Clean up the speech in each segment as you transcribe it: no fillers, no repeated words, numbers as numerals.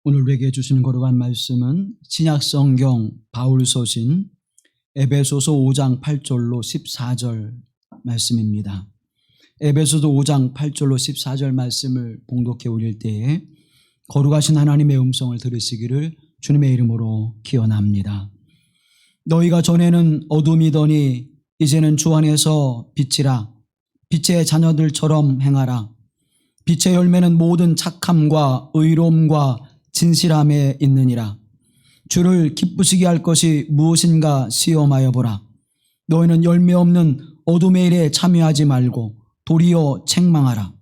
오늘 우리에게 주시는 거룩한 말씀은 신약성경 바울서신 에베소서 5장 8절로 14절 말씀입니다. 에베소서 5장 8절로 14절 말씀을 봉독해 올릴 때에 거룩하신 하나님의 음성을 들으시기를 주님의 이름으로 기원합니다. 너희가 전에는 어둠이더니 이제는 주 안에서 빛이라. 빛의 자녀들처럼 행하라. 빛의 열매는 모든 착함과 의로움과 진실함에 있느니라. 주를 기쁘시게 할 것이 무엇인가 시험하여 보라. 너희는 열매 없는 어둠의 일에 참여하지 말고 도리어 책망하라.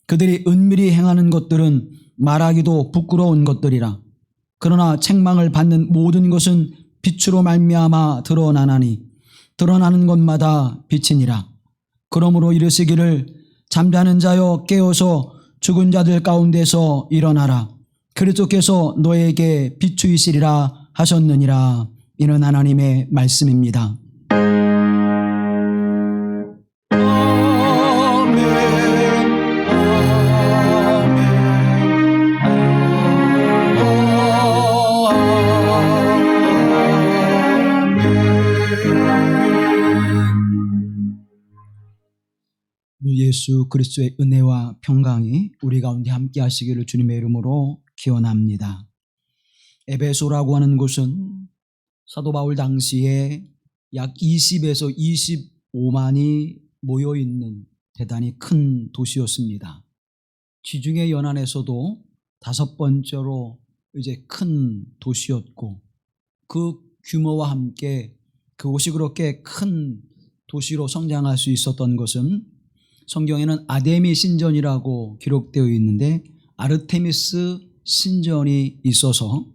그들이 은밀히 행하는 것들은 말하기도 부끄러운 것들이라. 그러나 책망을 받는 모든 것은 빛으로 말미암아 드러나나니 드러나는 것마다 빛이니라. 그러므로 이르시기를 잠자는 자여 깨어서 죽은 자들 가운데서 일어나라. 그리스도께서 너에게 비추이시리라 하셨느니라. 이는 하나님의 말씀입니다. 예수 그리스도의 은혜와 평강이 우리 가운데 함께 하시기를 주님의 이름으로 기원합니다. 에베소라고 하는 곳은 사도 바울 당시에 약 20에서 25만이 모여있는 대단히 큰 도시였습니다. 지중해 연안에서도 5번째로 이제 큰 도시였고, 그 규모와 함께 그곳이 그렇게 큰 도시로 성장할 수 있었던 것은 성경에는 아데미 신전이라고 기록되어 있는데 아르테미스 신전이 있어서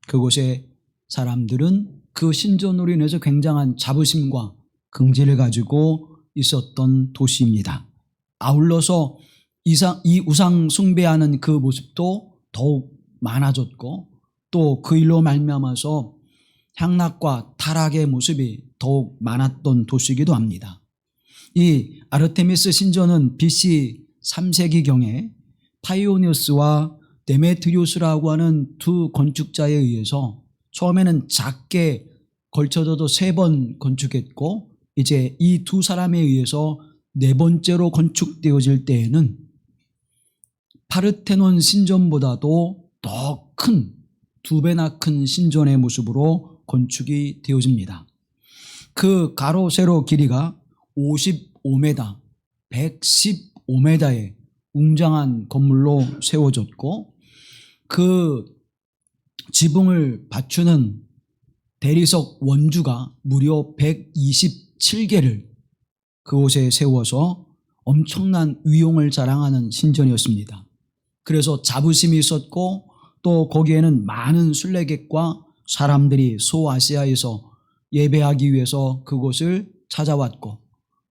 그곳의 사람들은 그 신전으로 인해서 굉장한 자부심과 긍지를 가지고 있었던 도시입니다. 아울러서 이 우상 숭배하는 그 모습도 더욱 많아졌고, 또 그 일로 말미암아서 향락과 타락의 모습이 더욱 많았던 도시이기도 합니다. 이 아르테미스 신전은 BC 3세기경에 파이오니우스와 데메트리우스라고 하는 두 건축자에 의해서 처음에는 작게 걸쳐져도 3번 건축했고, 이제 이 두 사람에 의해서 4번째로 건축되어질 때에는 파르테논 신전보다도 더 큰, 2배나 큰 신전의 모습으로 건축이 되어집니다. 그 가로 세로 길이가 55m, 115m의 웅장한 건물로 세워졌고, 그 지붕을 받추는 대리석 원주가 무려 127개를 그곳에 세워서 엄청난 위용을 자랑하는 신전이었습니다. 그래서 자부심이 있었고, 또 거기에는 많은 순례객과 사람들이 소아시아에서 예배하기 위해서 그곳을 찾아왔고,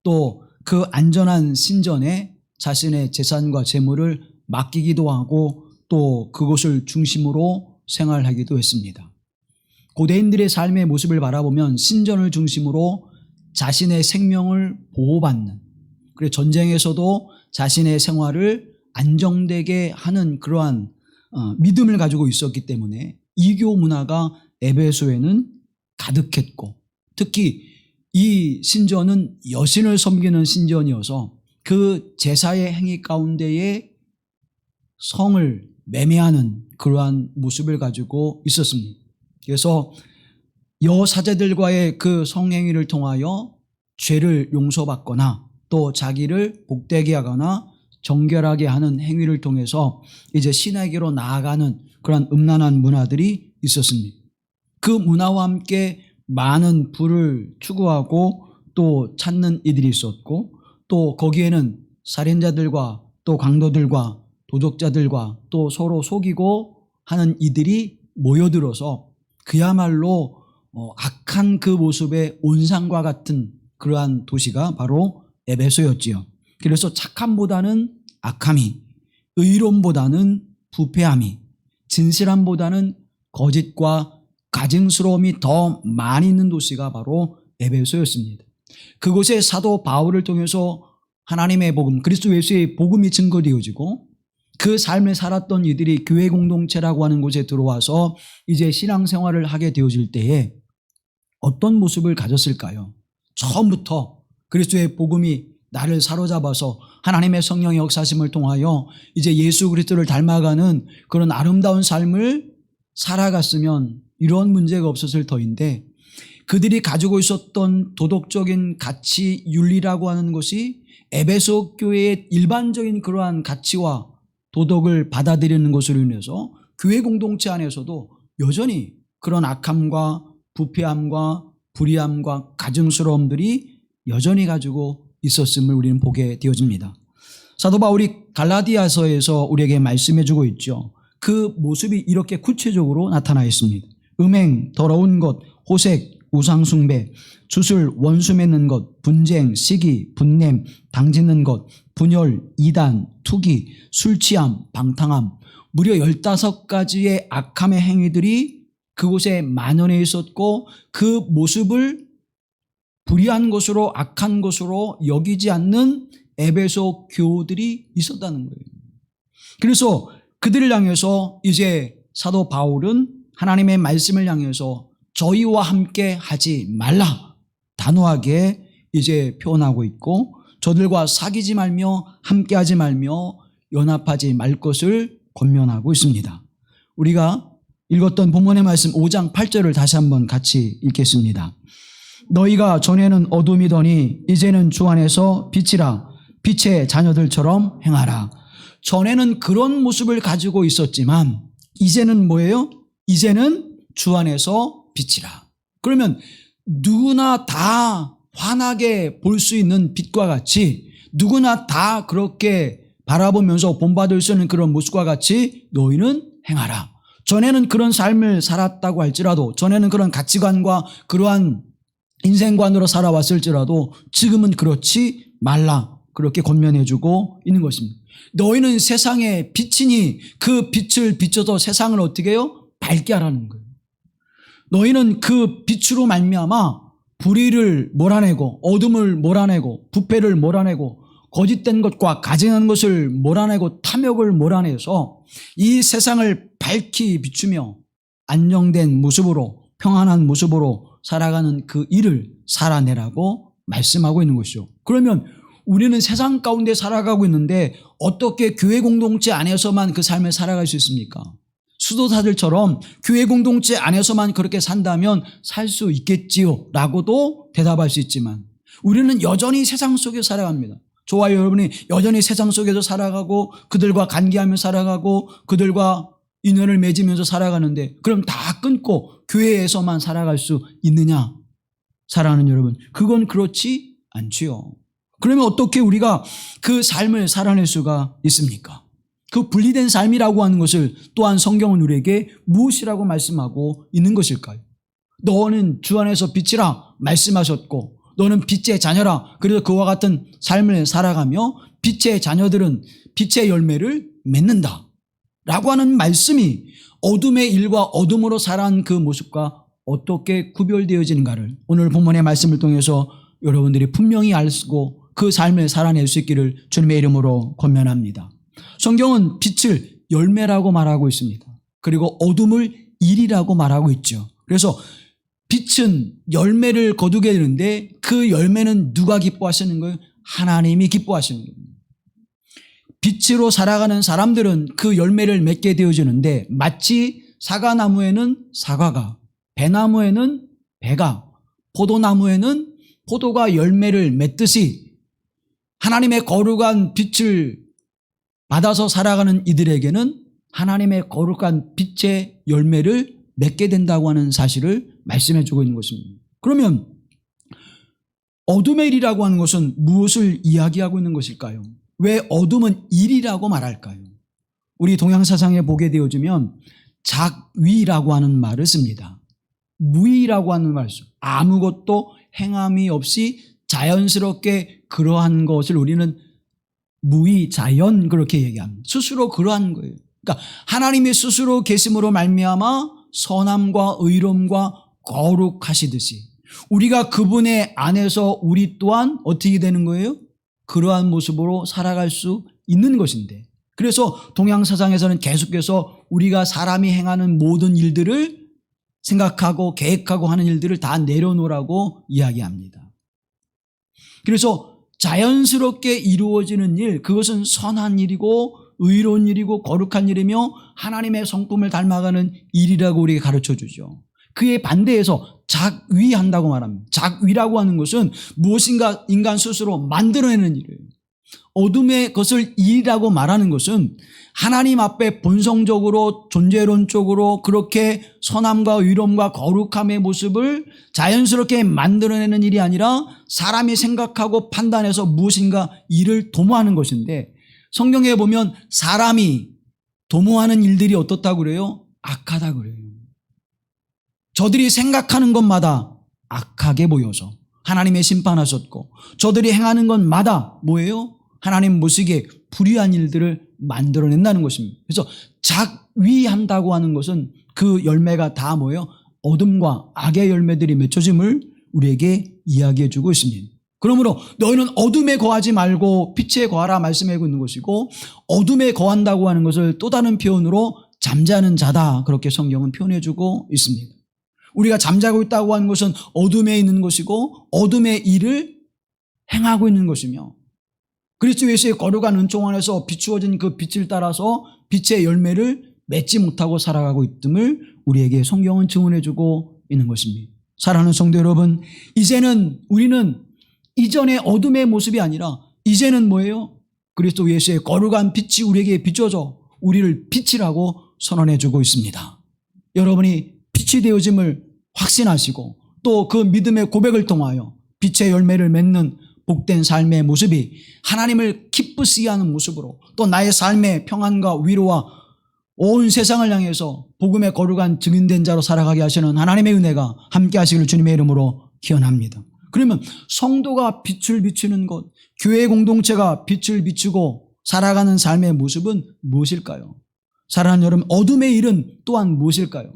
또 그 안전한 신전에 자신의 재산과 재물을 맡기기도 하고, 또 그곳을 중심으로 생활하기도 했습니다. 고대인들의 삶의 모습을 바라보면 신전을 중심으로 자신의 생명을 보호받는, 그리고 전쟁에서도 자신의 생활을 안정되게 하는 그러한 믿음을 가지고 있었기 때문에 이교 문화가 에베소에는 가득했고, 특히 이 신전은 여신을 섬기는 신전이어서 그 제사의 행위 가운데에 성을 매매하는 그러한 모습을 가지고 있었습니다. 그래서 여사제들과의 그 성행위를 통하여 죄를 용서받거나 또 자기를 복되게 하거나 정결하게 하는 행위를 통해서 이제 신에게로 나아가는 그런 음란한 문화들이 있었습니다. 그 문화와 함께 많은 부를 추구하고 또 찾는 이들이 있었고, 또 거기에는 살인자들과 또 강도들과 도적자들과 또 서로 속이고 하는 이들이 모여들어서 그야말로 악한 그 모습의 온상과 같은 그러한 도시가 바로 에베소였지요. 그래서 착함보다는 악함이, 의로움보다는 부패함이, 진실함보다는 거짓과 가증스러움이 더 많이 있는 도시가 바로 에베소였습니다. 그곳에 사도 바울을 통해서 하나님의 복음, 그리스도 예수의 복음이 증거되어지고, 그 삶을 살았던 이들이 교회 공동체라고 하는 곳에 들어와서 이제 신앙생활을 하게 되어질 때에 어떤 모습을 가졌을까요? 처음부터 그리스도의 복음이 나를 사로잡아서 하나님의 성령의 역사심을 통하여 이제 예수 그리스도를 닮아가는 그런 아름다운 삶을 살아갔으면 이런 문제가 없었을 터인데, 그들이 가지고 있었던 도덕적인 가치, 윤리라고 하는 것이 에베소 교회의 일반적인 그러한 가치와 도덕을 받아들이는 것으로 인해서 교회 공동체 안에서도 여전히 그런 악함과 부패함과 불의함과 가증스러움들이 여전히 가지고 있었음을 우리는 보게 되어집니다. 사도 바울이 갈라디아서에서 우리에게 말씀해 주고 있죠. 그 모습이 이렇게 구체적으로 나타나 있습니다. 음행, 더러운 것, 호색, 우상숭배, 주술, 원수 맺는 것, 분쟁, 시기, 분냄, 당짓는 것, 분열, 이단, 투기, 술취함, 방탕함, 무려 15가지의 악함의 행위들이 그곳에 만연해 있었고, 그 모습을 불의한 것으로, 악한 것으로 여기지 않는 에베소 교우들이 있었다는 거예요. 그래서 그들을 향해서 이제 사도 바울은 하나님의 말씀을 향해서 저희와 함께 하지 말라 단호하게 이제 표현하고 있고, 저들과 사귀지 말며 함께 하지 말며 연합하지 말 것을 권면하고 있습니다. 우리가 읽었던 본문의 말씀 5장 8절을 다시 한번 같이 읽겠습니다. 너희가 전에는 어둠이더니 이제는 주 안에서 빛이라, 빛의 자녀들처럼 행하라. 전에는 그런 모습을 가지고 있었지만 이제는 뭐예요? 이제는 주 안에서 빛이라. 그러면 누구나 다 환하게 볼 수 있는 빛과 같이, 누구나 다 그렇게 바라보면서 본받을 수 있는 그런 모습과 같이 너희는 행하라. 전에는 그런 삶을 살았다고 할지라도, 전에는 그런 가치관과 그러한 인생관으로 살아왔을지라도 지금은 그렇지 말라, 그렇게 권면해주고 있는 것입니다. 너희는 세상의 빛이니 그 빛을 비춰서 세상을 어떻게 해요? 밝게 하라는 거예요. 너희는 그 빛으로 말미암아 불의를 몰아내고, 어둠을 몰아내고, 부패를 몰아내고, 거짓된 것과 가증한 것을 몰아내고, 탐욕을 몰아내서 이 세상을 밝히 비추며 안정된 모습으로, 평안한 모습으로 살아가는 그 일을 살아내라고 말씀하고 있는 것이죠. 그러면 우리는 세상 가운데 살아가고 있는데 어떻게 교회 공동체 안에서만 그 삶을 살아갈 수 있습니까? 수도사들처럼 교회 공동체 안에서만 그렇게 산다면 살 수 있겠지요 라고도 대답할 수 있지만, 우리는 여전히 세상 속에 살아갑니다. 저와 여러분이 여전히 세상 속에서 살아가고, 그들과 관계하며 살아가고, 그들과 인연을 맺으면서 살아가는데, 그럼 다 끊고 교회에서만 살아갈 수 있느냐? 사랑하는 여러분, 그건 그렇지 않지요. 그러면 어떻게 우리가 그 삶을 살아낼 수가 있습니까? 그 분리된 삶이라고 하는 것을 또한 성경은 우리에게 무엇이라고 말씀하고 있는 것일까요? 너는 주 안에서 빛이라 말씀하셨고, 너는 빛의 자녀라. 그래서 그와 같은 삶을 살아가며 빛의 자녀들은 빛의 열매를 맺는다 라고 하는 말씀이 어둠의 일과 어둠으로 살아간 그 모습과 어떻게 구별되어지는가를 오늘 본문의 말씀을 통해서 여러분들이 분명히 알고 그 삶을 살아낼 수 있기를 주님의 이름으로 권면합니다. 성경은 빛을 열매라고 말하고 있습니다. 그리고 어둠을 일이라고 말하고 있죠. 그래서 빛은 열매를 거두게 되는데 그 열매는 누가 기뻐하시는 거예요? 하나님이 기뻐하시는 겁니다. 빛으로 살아가는 사람들은 그 열매를 맺게 되어지는데, 마치 사과나무에는 사과가, 배나무에는 배가, 포도나무에는 포도가 열매를 맺듯이 하나님의 거룩한 빛을 받아서 살아가는 이들에게는 하나님의 거룩한 빛의 열매를 맺게 된다고 하는 사실을 말씀해 주고 있는 것입니다. 그러면 어둠의 일이라고 하는 것은 무엇을 이야기하고 있는 것일까요? 왜 어둠은 일이라고 말할까요? 우리 동양사상에 보게 되어지면 작위라고 하는 말을 씁니다. 무위라고 하는 말을 써요. 아무것도 행함이 없이 자연스럽게 그러한 것을 우리는 무위자연 그렇게 얘기합니다. 스스로 그러한 거예요. 그러니까 하나님이 스스로 계심으로 말미암아 선함과 의로움과 거룩하시듯이 우리가 그분의 안에서 우리 또한 어떻게 되는 거예요? 그러한 모습으로 살아갈 수 있는 것인데, 그래서 동양사상에서는 계속해서 우리가 사람이 행하는 모든 일들을 생각하고 계획하고 하는 일들을 다 내려놓으라고 이야기합니다. 그래서 자연스럽게 이루어지는 일, 그것은 선한 일이고 의로운 일이고 거룩한 일이며 하나님의 성품을 닮아가는 일이라고 우리에게 가르쳐주죠. 그에 반대해서 작위한다고 말합니다. 작위라고 하는 것은 무엇인가 인간 스스로 만들어내는 일이에요. 어둠의 것을 일이라고 말하는 것은 하나님 앞에 본성적으로 존재론적으로 그렇게 선함과 의로움과 거룩함의 모습을 자연스럽게 만들어내는 일이 아니라 사람이 생각하고 판단해서 무엇인가 일을 도모하는 것인데, 성경에 보면 사람이 도모하는 일들이 어떻다고 그래요? 악하다고 그래요. 저들이 생각하는 것마다 악하게 보여서 하나님의 심판하셨고, 저들이 행하는 것마다 뭐예요? 하나님 보시기에 불의한 일들을 만들어낸다는 것입니다. 그래서 작위한다고 하는 것은 그 열매가 다 뭐예요? 어둠과 악의 열매들이 맺혀짐을 우리에게 이야기해 주고 있습니다. 그러므로 너희는 어둠에 거하지 말고 빛에 거하라 말씀하고 있는 것이고, 어둠에 거한다고 하는 것을 또 다른 표현으로 잠자는 자다, 그렇게 성경은 표현해 주고 있습니다. 우리가 잠자고 있다고 하는 것은 어둠에 있는 것이고 어둠의 일을 행하고 있는 것이며, 그리스도 예수의 거룩한 은총 안에서 비추어진 그 빛을 따라서 빛의 열매를 맺지 못하고 살아가고 있음을 우리에게 성경은 증언해 주고 있는 것입니다. 사랑하는 성도 여러분, 이제는 우리는 이전의 어둠의 모습이 아니라 이제는 뭐예요? 그리스도 예수의 거룩한 빛이 우리에게 비춰져 우리를 빛이라고 선언해 주고 있습니다. 여러분이 빛이 되어짐을 확신하시고 또 그 믿음의 고백을 통하여 빛의 열매를 맺는 복된 삶의 모습이 하나님을 기쁘시게 하는 모습으로, 또 나의 삶의 평안과 위로와 온 세상을 향해서 복음의 거룩한 증인된 자로 살아가게 하시는 하나님의 은혜가 함께 하시기를 주님의 이름으로 기원합니다. 그러면 성도가 빛을 비추는 것, 교회 공동체가 빛을 비추고 살아가는 삶의 모습은 무엇일까요? 사랑하는 여러분, 어둠의 일은 또한 무엇일까요?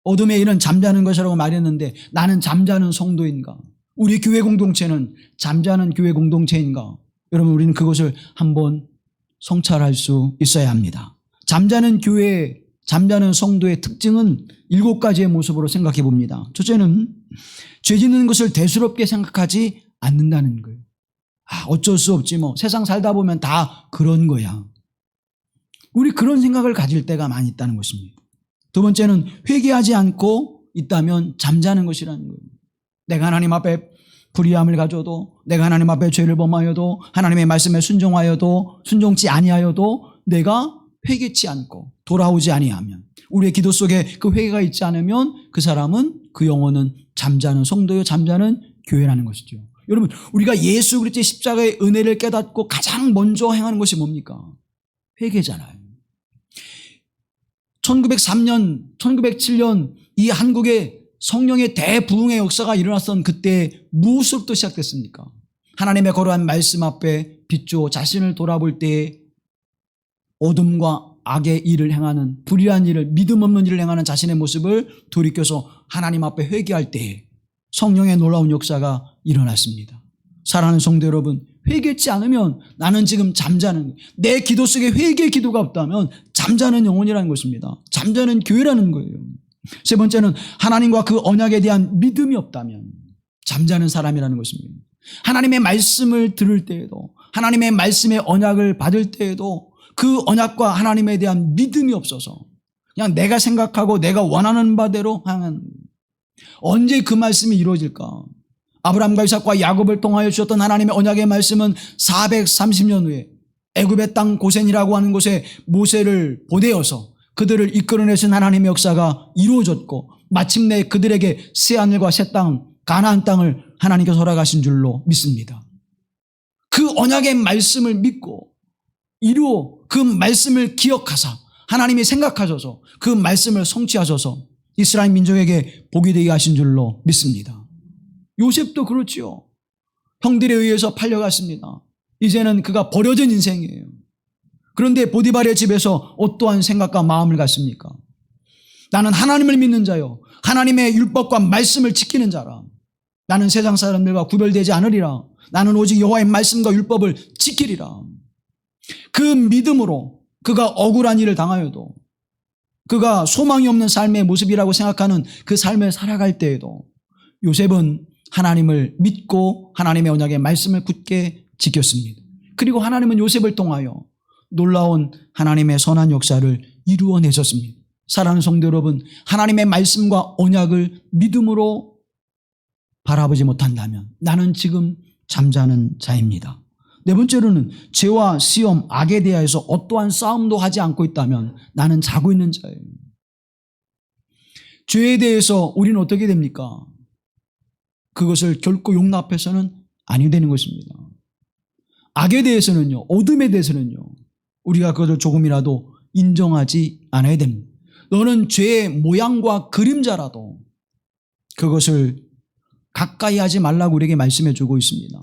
어둠의 일은 잠자는 것이라고 말했는데, 나는 잠자는 성도인가? 우리 교회 공동체는 잠자는 교회 공동체인가? 여러분, 우리는 그것을 한번 성찰할 수 있어야 합니다. 잠자는 교회, 잠자는 성도의 특징은 7가지의 모습으로 생각해 봅니다. 첫째는 죄 짓는 것을 대수롭게 생각하지 않는다는 거예요. 어쩔 수 없지 뭐, 세상 살다 보면 다 그런 거야. 우리 그런 생각을 가질 때가 많이 있다는 것입니다. 두 번째는 회개하지 않고 있다면 잠자는 것이라는 거예요. 내가 하나님 앞에 불의함을 가져도, 내가 하나님 앞에 죄를 범하여도, 하나님의 말씀에 순종하여도, 순종치 아니하여도 내가 회개치 않고 돌아오지 아니하면, 우리의 기도 속에 그 회개가 있지 않으면 그 사람은, 그 영혼은 잠자는 성도요, 잠자는 교회라는 것이죠. 여러분, 우리가 예수 그리스도의 십자가의 은혜를 깨닫고 가장 먼저 행하는 것이 뭡니까? 회개잖아요. 1903년, 1907년 이 한국의 성령의 대부흥의 역사가 일어났던 그때 무엇으로부터 시작됐습니까? 하나님의 거룩한 말씀 앞에 비추어 자신을 돌아볼 때에 어둠과 악의 일을 행하는, 불의한 일을, 믿음 없는 일을 행하는 자신의 모습을 돌이켜서 하나님 앞에 회개할 때에 성령의 놀라운 역사가 일어났습니다. 사랑하는 성도 여러분, 회개치 않으면 나는 지금 잠자는, 내 기도 속에 회개의 기도가 없다면 잠자는 영혼이라는 것입니다. 잠자는 교회라는 거예요. 세 번째는 하나님과 그 언약에 대한 믿음이 없다면 잠자는 사람이라는 것입니다. 하나님의 말씀을 들을 때에도, 하나님의 말씀의 언약을 받을 때에도 그 언약과 하나님에 대한 믿음이 없어서 그냥 내가 생각하고 내가 원하는 바대로 하는, 언제 그 말씀이 이루어질까? 아브라함과 이삭과 야곱을 통하여 주셨던 하나님의 언약의 말씀은 430년 후에 애굽의 땅 고센이라고 하는 곳에 모세를 보내어서 그들을 이끌어내신 하나님의 역사가 이루어졌고, 마침내 그들에게 새하늘과 새 땅, 가나안 땅을 하나님께서 허락하신 줄로 믿습니다. 그 언약의 말씀을 믿고 이루어 그 말씀을 기억하사 하나님이 생각하셔서 그 말씀을 성취하셔서 이스라엘 민족에게 복이 되게 하신 줄로 믿습니다. 요셉도 그렇지요. 형들에 의해서 팔려갔습니다. 이제는 그가 버려진 인생이에요. 그런데 보디발의 집에서 어떠한 생각과 마음을 갖습니까? 나는 하나님을 믿는 자요, 하나님의 율법과 말씀을 지키는 자라. 나는 세상 사람들과 구별되지 않으리라. 나는 오직 여호와의 말씀과 율법을 지키리라. 그 믿음으로 그가 억울한 일을 당하여도, 그가 소망이 없는 삶의 모습이라고 생각하는 그 삶을 살아갈 때에도 요셉은 하나님을 믿고 하나님의 언약의 말씀을 굳게 지켰습니다. 그리고 하나님은 요셉을 통하여 놀라운 하나님의 선한 역사를 이루어내셨습니다. 사랑하는 성도 여러분, 하나님의 말씀과 언약을 믿음으로 바라보지 못한다면 나는 지금 잠자는 자입니다. 네 번째로는 죄와 시험, 악에 대하여서 어떠한 싸움도 하지 않고 있다면 나는 자고 있는 자예요. 죄에 대해서 우리는 어떻게 됩니까? 그것을 결코 용납해서는 아니 되는 것입니다. 악에 대해서는요, 어둠에 대해서는요, 우리가 그것을 조금이라도 인정하지 않아야 됩니다. 너는 죄의 모양과 그림자라도 그것을 가까이 하지 말라고 우리에게 말씀해 주고 있습니다.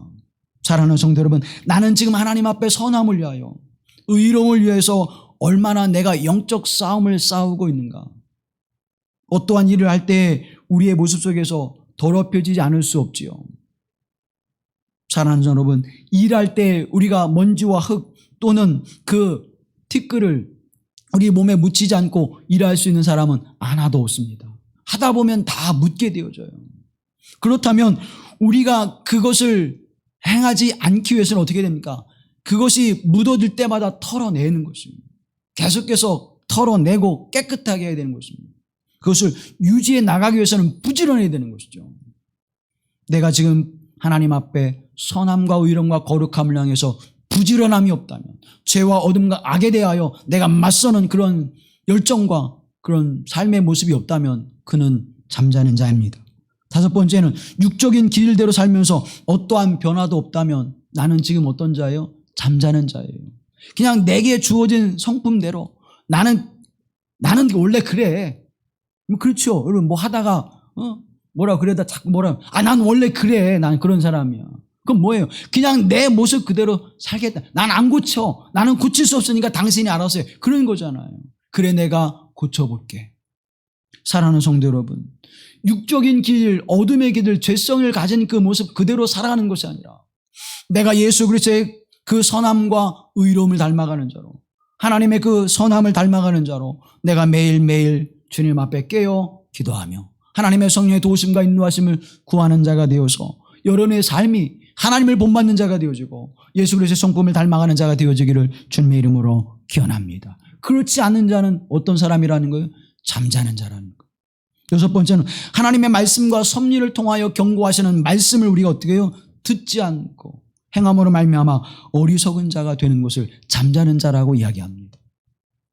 사랑하는 성도 여러분, 나는 지금 하나님 앞에 선함을 위하여, 의로움을 위해서 얼마나 내가 영적 싸움을 싸우고 있는가. 어떠한 일을 할 때 우리의 모습 속에서 더럽혀지지 않을 수 없지요. 사랑하는 여러분, 일할 때 우리가 먼지와 흙 또는 그 티끌을 우리 몸에 묻히지 않고 일할 수 있는 사람은 하나도 없습니다. 하다 보면 다 묻게 되어져요. 그렇다면 우리가 그것을 행하지 않기 위해서는 어떻게 됩니까? 그것이 묻어질 때마다 털어내는 것입니다. 계속해서 털어내고 깨끗하게 해야 되는 것입니다. 그것을 유지해 나가기 위해서는 부지런해야 되는 것이죠. 내가 지금 하나님 앞에 선함과 의로움과 거룩함을 향해서 부지런함이 없다면, 죄와 어둠과 악에 대하여 내가 맞서는 그런 열정과 그런 삶의 모습이 없다면 그는 잠자는 자입니다. 다섯 번째는 육적인 길대로 살면서 어떠한 변화도 없다면 나는 지금 어떤 자예요? 잠자는 자예요. 그냥 내게 주어진 성품대로 나는 원래 그래. 그렇죠. 여러분 뭐 하다가 뭐라 그러다 자꾸 난 원래 그래. 난 그런 사람이야. 그럼 뭐예요? 그냥 내 모습 그대로 살겠다. 난 안 고쳐. 나는 고칠 수 없으니까 당신이 알아서 해. 그런 거잖아요. 그래, 내가 고쳐볼게. 사랑하는 성도 여러분, 육적인 길, 어둠의 길을, 죄성을 가진 그 모습 그대로 살아가는 것이 아니라 내가 예수 그리스도의 그 선함과 의로움을 닮아가는 자로, 하나님의 그 선함을 닮아가는 자로 내가 매일매일 주님 앞에 깨어 기도하며 하나님의 성령의 도우심과 인도하심을 구하는 자가 되어서 여러분의 삶이 하나님을 본받는 자가 되어지고 예수 그리스도의 성품을 닮아가는 자가 되어지기를 주님의 이름으로 기원합니다. 그렇지 않는 자는 어떤 사람이라는 거예요? 잠자는 자라는 거예요. 여섯 번째는 하나님의 말씀과 섭리를 통하여 경고하시는 말씀을 우리가 어떻게 해요? 듣지 않고 행함으로 말미암아 어리석은 자가 되는 것을 잠자는 자라고 이야기합니다.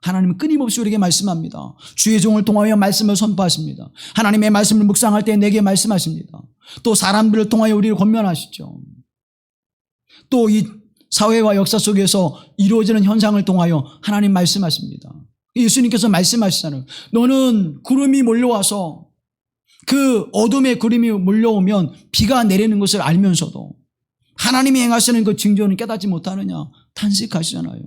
하나님은 끊임없이 우리에게 말씀합니다. 주의 종을 통하여 말씀을 선포하십니다. 하나님의 말씀을 묵상할 때 내게 말씀하십니다. 또 사람들을 통하여 우리를 권면하시죠. 또 이 사회와 역사 속에서 이루어지는 현상을 통하여 하나님 말씀하십니다. 예수님께서 말씀하시잖아요. 너는 구름이 몰려와서 그 어둠의 구름이 몰려오면 비가 내리는 것을 알면서도 하나님이 행하시는 그 징조는 깨닫지 못하느냐 탄식하시잖아요.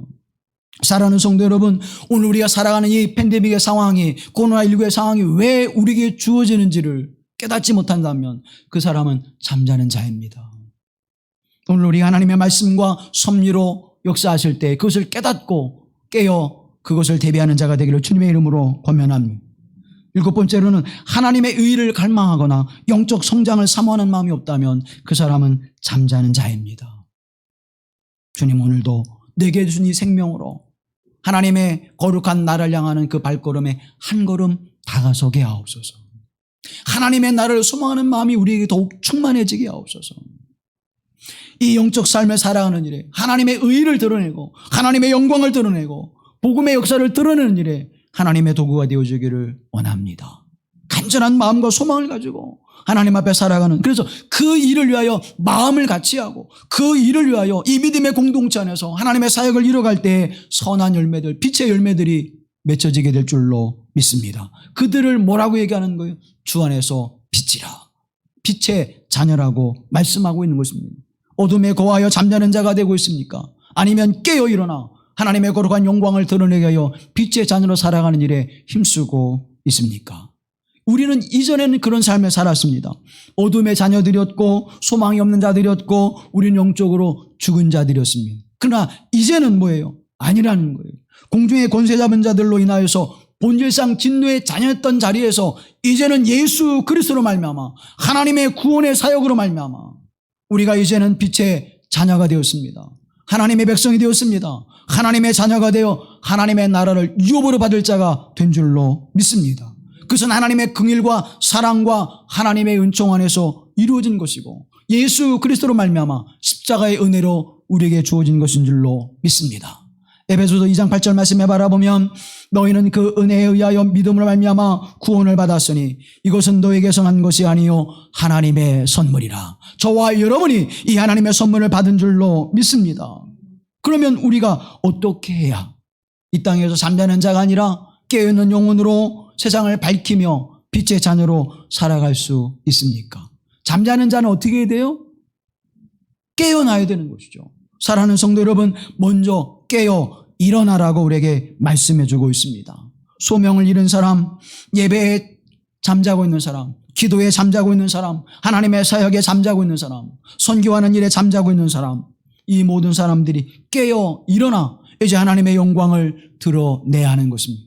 사랑하는 성도 여러분, 오늘 우리가 살아가는 이 팬데믹의 상황이, 코로나19의 상황이 왜 우리에게 주어지는지를 깨닫지 못한다면 그 사람은 잠자는 자입니다. 오늘 우리 하나님의 말씀과 섭리로 역사하실 때 그것을 깨닫고 깨어 그것을 대비하는 자가 되기를 주님의 이름으로 권면합니다. 일곱 번째로는 하나님의 의를 갈망하거나 영적 성장을 사모하는 마음이 없다면 그 사람은 잠자는 자입니다. 주님, 오늘도 내게 주신 이 생명으로 하나님의 거룩한 나를 향하는 그 발걸음에 한 걸음 다가서게 하옵소서. 하나님의 나를 소망하는 마음이 우리에게 더욱 충만해지게 하옵소서. 이 영적 삶을 살아가는 일에 하나님의 의를 드러내고 하나님의 영광을 드러내고 복음의 역사를 드러내는 일에 하나님의 도구가 되어주기를 원합니다. 간절한 마음과 소망을 가지고 하나님 앞에 살아가는, 그래서 그 일을 위하여 마음을 같이 하고 그 일을 위하여 이 믿음의 공동체 안에서 하나님의 사역을 이뤄갈 때 선한 열매들, 빛의 열매들이 맺혀지게 될 줄로 믿습니다. 그들을 뭐라고 얘기하는 거예요? 주 안에서 빛이라, 빛의 자녀라고 말씀하고 있는 것입니다. 어둠에 거하여 잠자는 자가 되고 있습니까? 아니면 깨어 일어나 하나님의 거룩한 영광을 드러내게 하여 빛의 자녀로 살아가는 일에 힘쓰고 있습니까? 우리는 이전에는 그런 삶을 살았습니다. 어둠의 자녀들이었고 소망이 없는 자들이었고 우리는 영적으로 죽은 자들이었습니다. 그러나 이제는 뭐예요? 아니라는 거예요. 공중의 권세 잡은 자들로 인하여서 본질상 진노의 자녀였던 자리에서 이제는 예수 그리스도로 말미암아 하나님의 구원의 사역으로 말미암아 우리가 이제는 빛의 자녀가 되었습니다. 하나님의 백성이 되었습니다. 하나님의 자녀가 되어 하나님의 나라를 유업으로 받을 자가 된 줄로 믿습니다. 그것은 하나님의 긍휼과 사랑과 하나님의 은총 안에서 이루어진 것이고 예수 그리스도로 말미암아 십자가의 은혜로 우리에게 주어진 것인 줄로 믿습니다. 에베소서 2장 8절 말씀에 바라보면 너희는 그 은혜에 의하여 믿음으로 말미암아 구원을 받았으니 이것은 너에게서 난 것이 아니요 하나님의 선물이라. 저와 여러분이 이 하나님의 선물을 받은 줄로 믿습니다. 그러면 우리가 어떻게 해야 이 땅에서 잠자는 자가 아니라 깨어있는 영혼으로 세상을 밝히며 빛의 자녀로 살아갈 수 있습니까? 잠자는 자는 어떻게 해야 돼요? 깨어나야 되는 것이죠. 사랑하는 성도 여러분, 먼저 깨어 일어나라고 우리에게 말씀해 주고 있습니다. 소명을 잃은 사람, 예배에 잠자고 있는 사람, 기도에 잠자고 있는 사람, 하나님의 사역에 잠자고 있는 사람, 선교하는 일에 잠자고 있는 사람, 이 모든 사람들이 깨어 일어나 이제 하나님의 영광을 드러내야 하는 것입니다.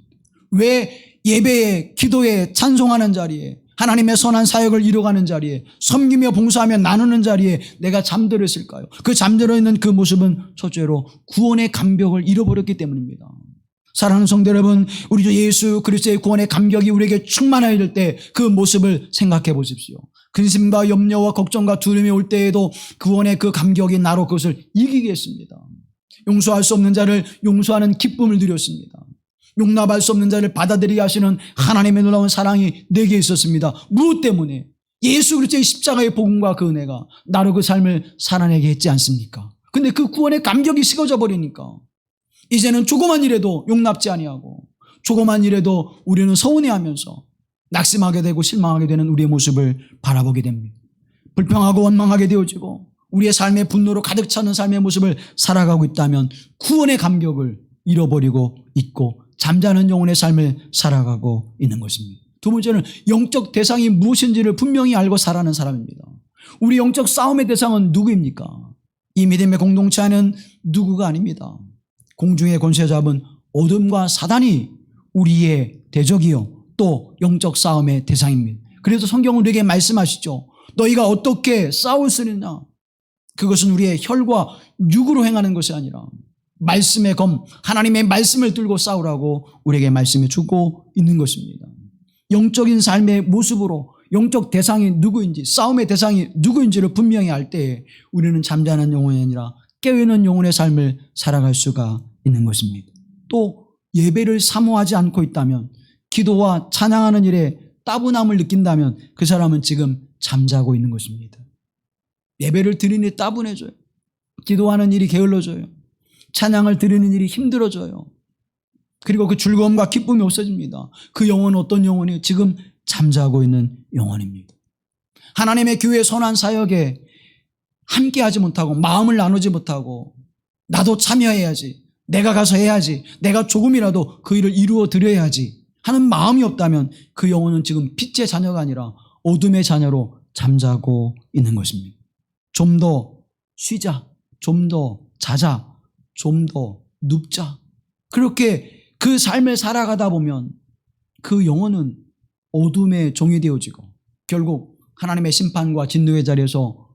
왜 예배에, 기도에, 찬송하는 자리에, 하나님의 선한 사역을 이루어가는 자리에, 섬기며 봉사하며 나누는 자리에 내가 잠들었을까요? 그 잠들어 있는 그 모습은 첫째로 구원의 감격을 잃어버렸기 때문입니다. 사랑하는 성도 여러분, 우리 주 예수 그리스도의 구원의 감격이 우리에게 충만하여 될 때 그 모습을 생각해 보십시오. 근심과 염려와 걱정과 두려움이 올 때에도 구원의 그 감격이 나로 그것을 이기게 했습니다. 용서할 수 없는 자를 용서하는 기쁨을 누렸습니다. 용납할 수 없는 자를 받아들이게 하시는 하나님의 놀라운 사랑이 내게 있었습니다. 무엇 때문에? 예수 그리스도의 십자가의 복음과 그 은혜가 나로 그 삶을 살아내게 했지 않습니까? 근데 그 구원의 감격이 식어져 버리니까 이제는 조그만 일에도 용납지 아니하고 조그만 일에도 우리는 서운해하면서 낙심하게 되고 실망하게 되는 우리의 모습을 바라보게 됩니다. 불평하고 원망하게 되어지고 우리의 삶의 분노로 가득 차는 삶의 모습을 살아가고 있다면 구원의 감격을 잃어버리고 있고 잠자는 영혼의 삶을 살아가고 있는 것입니다. 두 번째는 영적 대상이 무엇인지를 분명히 알고 살아가는 사람입니다. 우리 영적 싸움의 대상은 누구입니까? 이 믿음의 공동체 안은 누구가 아닙니다. 공중의 권세 잡은 어둠과 사단이 우리의 대적이요 또 영적 싸움의 대상입니다. 그래서 성경은 우리에게 말씀하시죠. 너희가 어떻게 싸울 수 있느냐? 그것은 우리의 혈과 육으로 행하는 것이 아니라 말씀의 검, 하나님의 말씀을 들고 싸우라고 우리에게 말씀해 주고 있는 것입니다. 영적인 삶의 모습으로 영적 대상이 누구인지, 싸움의 대상이 누구인지를 분명히 알 때에 우리는 잠자는 영혼이 아니라 깨어있는 영혼의 삶을 살아갈 수가 있는 것입니다. 또 예배를 사모하지 않고 있다면, 기도와 찬양하는 일에 따분함을 느낀다면 그 사람은 지금 잠자고 있는 것입니다. 예배를 드리니 따분해져요. 기도하는 일이 게을러져요. 찬양을 드리는 일이 힘들어져요. 그리고 그 즐거움과 기쁨이 없어집니다. 그 영혼은 어떤 영혼이 지금 잠자고 있는 영혼입니다. 하나님의 교회의 선한 사역에 함께하지 못하고 마음을 나누지 못하고 나도 참여해야지, 내가 가서 해야지, 내가 조금이라도 그 일을 이루어 드려야지 하는 마음이 없다면 그 영혼은 지금 빛의 자녀가 아니라 어둠의 자녀로 잠자고 있는 것입니다. 좀 더 쉬자, 좀 더 자자, 좀 더 눕자. 그렇게 그 삶을 살아가다 보면 그 영혼은 어둠의 종이 되어지고 결국 하나님의 심판과 진노의 자리에서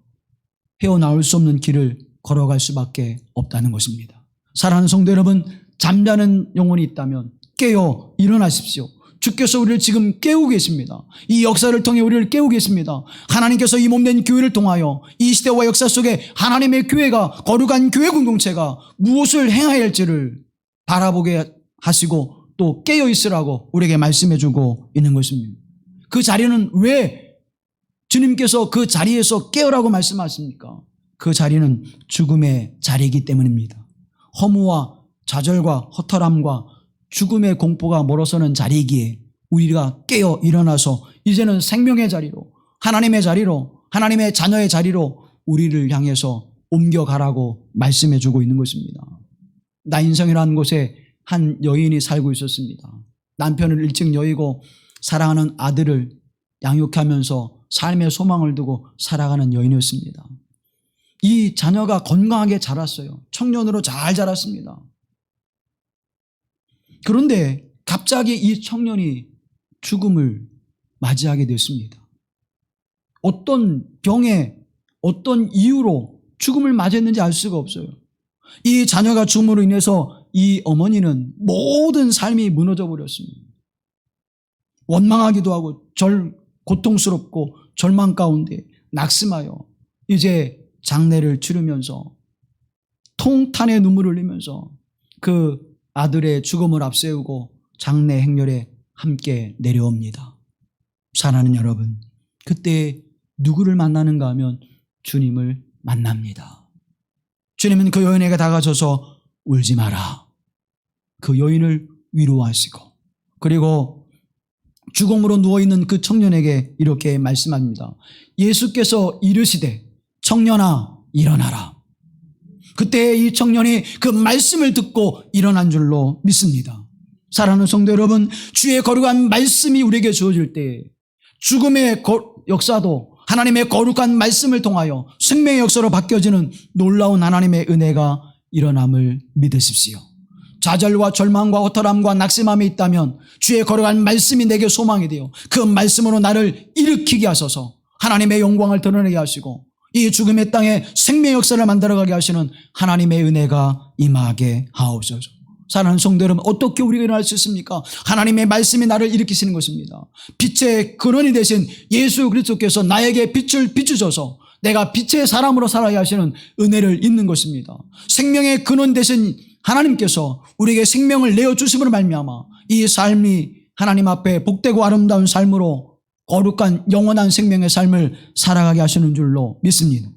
헤어나올 수 없는 길을 걸어갈 수밖에 없다는 것입니다. 사랑하는 성도 여러분, 잠자는 영혼이 있다면 깨어 일어나십시오. 주께서 우리를 지금 깨우고 계십니다. 이 역사를 통해 우리를 깨우고 계십니다. 하나님께서 이 몸된 교회를 통하여 이 시대와 역사 속에 하나님의 교회가, 거룩한 교회 공동체가 무엇을 행해야 할지를 바라보게 하시고 또 깨어 있으라고 우리에게 말씀해 주고 있는 것입니다. 그 자리는 왜 주님께서 그 자리에서 깨어라고 말씀하십니까? 그 자리는 죽음의 자리이기 때문입니다. 허무와 좌절과 허탈함과 죽음의 공포가 멀어서는 자리이기에 우리가 깨어 일어나서 이제는 생명의 자리로, 하나님의 자리로, 하나님의 자녀의 자리로 우리를 향해서 옮겨가라고 말씀해 주고 있는 것입니다. 나인성이라는 곳에 한 여인이 살고 있었습니다. 남편을 일찍 여의고 사랑하는 아들을 양육하면서 삶의 소망을 두고 살아가는 여인이었습니다. 이 자녀가 건강하게 자랐어요. 청년으로 잘 자랐습니다. 그런데 갑자기 이 청년이 죽음을 맞이하게 됐습니다. 어떤 병에 어떤 이유로 죽음을 맞이했는지 알 수가 없어요. 이 자녀가 죽음으로 인해서 이 어머니는 모든 삶이 무너져 버렸습니다. 원망하기도 하고 고통스럽고 절망 가운데 낙심하여 이제 장례를 치르면서 통탄의 눈물을 흘리면서 그 아들의 죽음을 앞세우고 장례 행렬에 함께 내려옵니다. 사랑하는 여러분, 그때 누구를 만나는가 하면 주님을 만납니다. 주님은 그 여인에게 다가서서 울지 마라. 그 여인을 위로하시고 그리고 죽음으로 누워있는 그 청년에게 이렇게 말씀합니다. 예수께서 이르시되 청년아 일어나라. 그때 이 청년이 그 말씀을 듣고 일어난 줄로 믿습니다. 사랑하는 성도 여러분, 주의 거룩한 말씀이 우리에게 주어질 때 죽음의 역사도 하나님의 거룩한 말씀을 통하여 생명의 역사로 바뀌어지는 놀라운 하나님의 은혜가 일어남을 믿으십시오. 좌절과 절망과 허탈함과 낙심함이 있다면 주의 거룩한 말씀이 내게 소망이 되어 그 말씀으로 나를 일으키게 하소서. 하나님의 영광을 드러내게 하시고 이 죽음의 땅에 생명의 역사를 만들어가게 하시는 하나님의 은혜가 임하게 하옵소서. 사랑하는 성도 여러분, 어떻게 우리가 일어날 수 있습니까? 하나님의 말씀이 나를 일으키시는 것입니다. 빛의 근원이 되신 예수 그리스도께서 나에게 빛을 비추셔서 내가 빛의 사람으로 살아야 하시는 은혜를 입는 것입니다. 생명의 근원 되신 하나님께서 우리에게 생명을 내어주심으로 말미암아 이 삶이 하나님 앞에 복되고 아름다운 삶으로 거룩한 영원한 생명의 삶을 살아가게 하시는 줄로 믿습니다.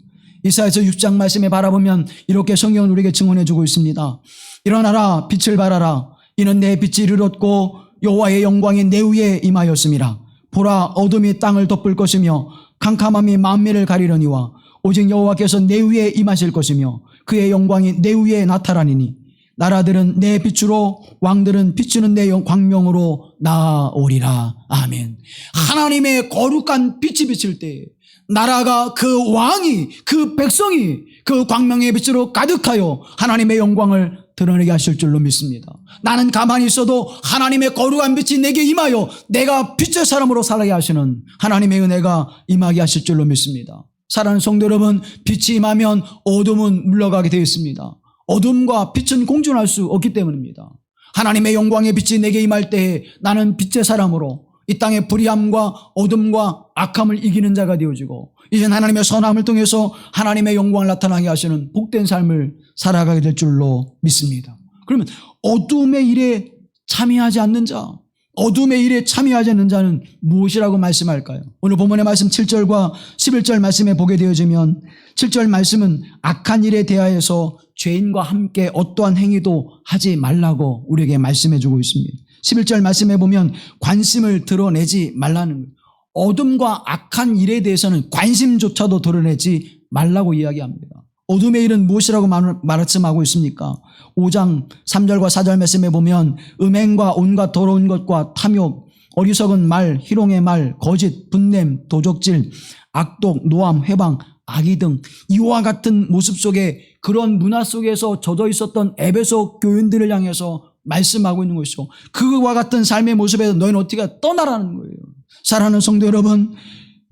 이사야서 6장 말씀에 바라보면 이렇게 성경은 우리에게 증언해 주고 있습니다. 일어나라 빛을 발하라. 이는 내 빛이 이르렀고 여호와의 영광이 내 위에 임하였음이라. 보라 어둠이 땅을 덮을 것이며 캄캄함이 만민을 가리려니와 오직 여호와께서 내 위에 임하실 것이며 그의 영광이 내 위에 나타나니니 나라들은 내 빛으로 왕들은 비추는 내 광명으로 나아오리라. 아멘. 하나님의 거룩한 빛이 비칠 때 나라가 그 왕이 그 백성이 그 광명의 빛으로 가득하여 하나님의 영광을 드러내게 하실 줄로 믿습니다. 나는 가만히 있어도 하나님의 거룩한 빛이 내게 임하여 내가 빛의 사람으로 살아야 하시는 하나님의 은혜가 임하게 하실 줄로 믿습니다. 사랑하는 성도 여러분, 빛이 임하면 어둠은 물러가게 되어 있습니다. 어둠과 빛은 공존할 수 없기 때문입니다. 하나님의 영광의 빛이 내게 임할 때에 나는 빛의 사람으로 이 땅의 불의함과 어둠과 악함을 이기는 자가 되어지고 이젠 하나님의 선함을 통해서 하나님의 영광을 나타나게 하시는 복된 삶을 살아가게 될 줄로 믿습니다. 그러면 어둠의 일에 참여하지 않는 자, 어둠의 일에 참여하지 않는 자는 무엇이라고 말씀할까요? 오늘 본문의 말씀 7절과 11절 말씀에 보게 되어지면 7절 말씀은 악한 일에 대하여서 죄인과 함께 어떠한 행위도 하지 말라고 우리에게 말씀해 주고 있습니다. 11절 말씀에 보면 관심을 드러내지 말라는 거예요. 어둠과 악한 일에 대해서는 관심조차도 드러내지 말라고 이야기합니다. 어둠의 일은 무엇이라고 말씀하고 있습니까? 5장 3절과 4절 말씀에 보면 음행과 온갖 더러운 것과 탐욕, 어리석은 말, 희롱의 말, 거짓, 분냄, 도적질, 악독, 노함, 회방, 악의 등 이와 같은 모습 속에 그런 문화 속에서 젖어 있었던 에베소 교인들을 향해서 말씀하고 있는 것이죠. 그와 같은 삶의 모습에서 너희는 어떻게 떠나라는 거예요. 사랑하는 성도 여러분,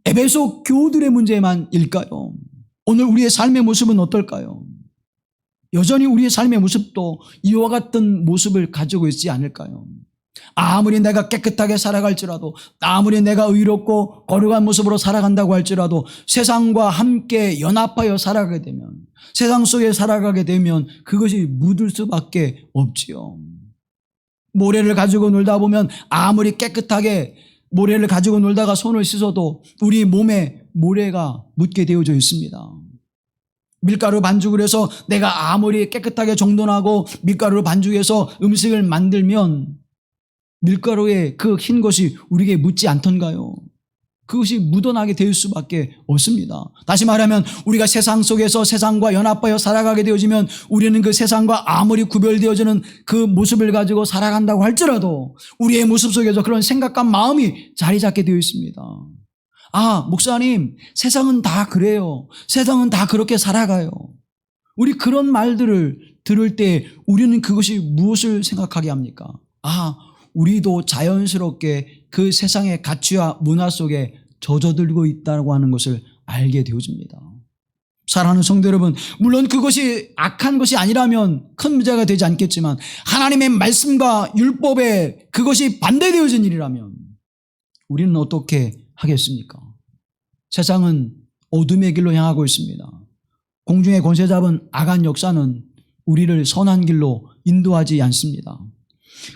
에베소 교우들의 문제만일까요? 오늘 우리의 삶의 모습은 어떨까요? 여전히 우리의 삶의 모습도 이와 같은 모습을 가지고 있지 않을까요? 아무리 내가 깨끗하게 살아갈지라도, 아무리 내가 의롭고 거룩한 모습으로 살아간다고 할지라도 세상과 함께 연합하여 살아가게 되면, 세상 속에 살아가게 되면 그것이 묻을 수밖에 없지요. 모래를 가지고 놀다 보면 아무리 깨끗하게 모래를 가지고 놀다가 손을 씻어도 우리 몸에 모래가 묻게 되어져 있습니다. 밀가루 반죽을 해서 내가 아무리 깨끗하게 정돈하고 밀가루를 반죽해서 음식을 만들면 밀가루의 그 흰 것이 우리에게 묻지 않던가요? 그것이 묻어나게 될 수밖에 없습니다. 다시 말하면 우리가 세상 속에서 세상과 연합하여 살아가게 되어지면 우리는 그 세상과 아무리 구별되어지는 그 모습을 가지고 살아간다고 할지라도 우리의 모습 속에서 그런 생각과 마음이 자리 잡게 되어 있습니다. 아, 목사님, 세상은 다 그래요. 세상은 다 그렇게 살아가요. 우리 그런 말들을 들을 때 우리는 그것이 무엇을 생각하게 합니까? 우리도 자연스럽게 그 세상의 가치와 문화 속에 젖어들고 있다고 하는 것을 알게 되어집니다. 사랑하는 성도 여러분, 물론 그것이 악한 것이 아니라면 큰 문제가 되지 않겠지만 하나님의 말씀과 율법에 그것이 반대되어진 일이라면 우리는 어떻게 하겠습니까? 세상은 어둠의 길로 향하고 있습니다. 공중의 권세 잡은 악한 역사는 우리를 선한 길로 인도하지 않습니다.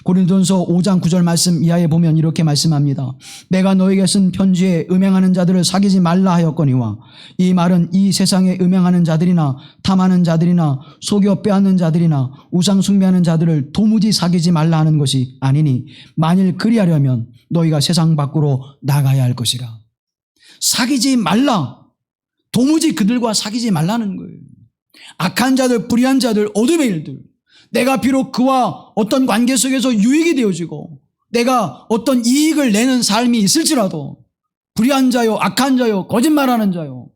고린도전서 5장 9절 말씀 이하에 보면 이렇게 말씀합니다. 내가 너에게 쓴 편지에 음행하는 자들을 사귀지 말라 하였거니와, 이 말은 이 세상에 음행하는 자들이나 탐하는 자들이나 속여 빼앗는 자들이나 우상 숭배하는 자들을 도무지 사귀지 말라 하는 것이 아니니, 만일 그리하려면 너희가 세상 밖으로 나가야 할 것이라. 사귀지 말라. 도무지 그들과 사귀지 말라는 거예요. 악한 자들, 불의한 자들, 어둠의 일들, 내가 비록 그와 어떤 관계 속에서 유익이 되어지고 내가 어떤 이익을 내는 삶이 있을지라도 불의한 자요, 악한 자요, 거짓말하는 자요,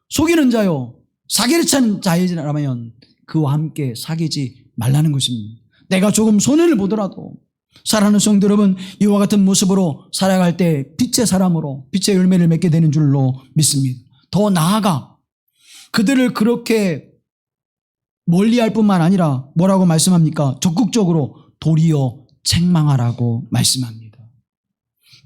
속이는 자요, 사기를 차는 자이라면 그와 함께 사귀지 말라는 것입니다. 내가 조금 손해를 보더라도 사랑하는 성도 여러분, 이와 같은 모습으로 살아갈 때 빛의 사람으로 빛의 열매를 맺게 되는 줄로 믿습니다. 더 나아가 그들을 그렇게 멀리할 뿐만 아니라 뭐라고 말씀합니까? 적극적으로 도리어 책망하라고 말씀합니다.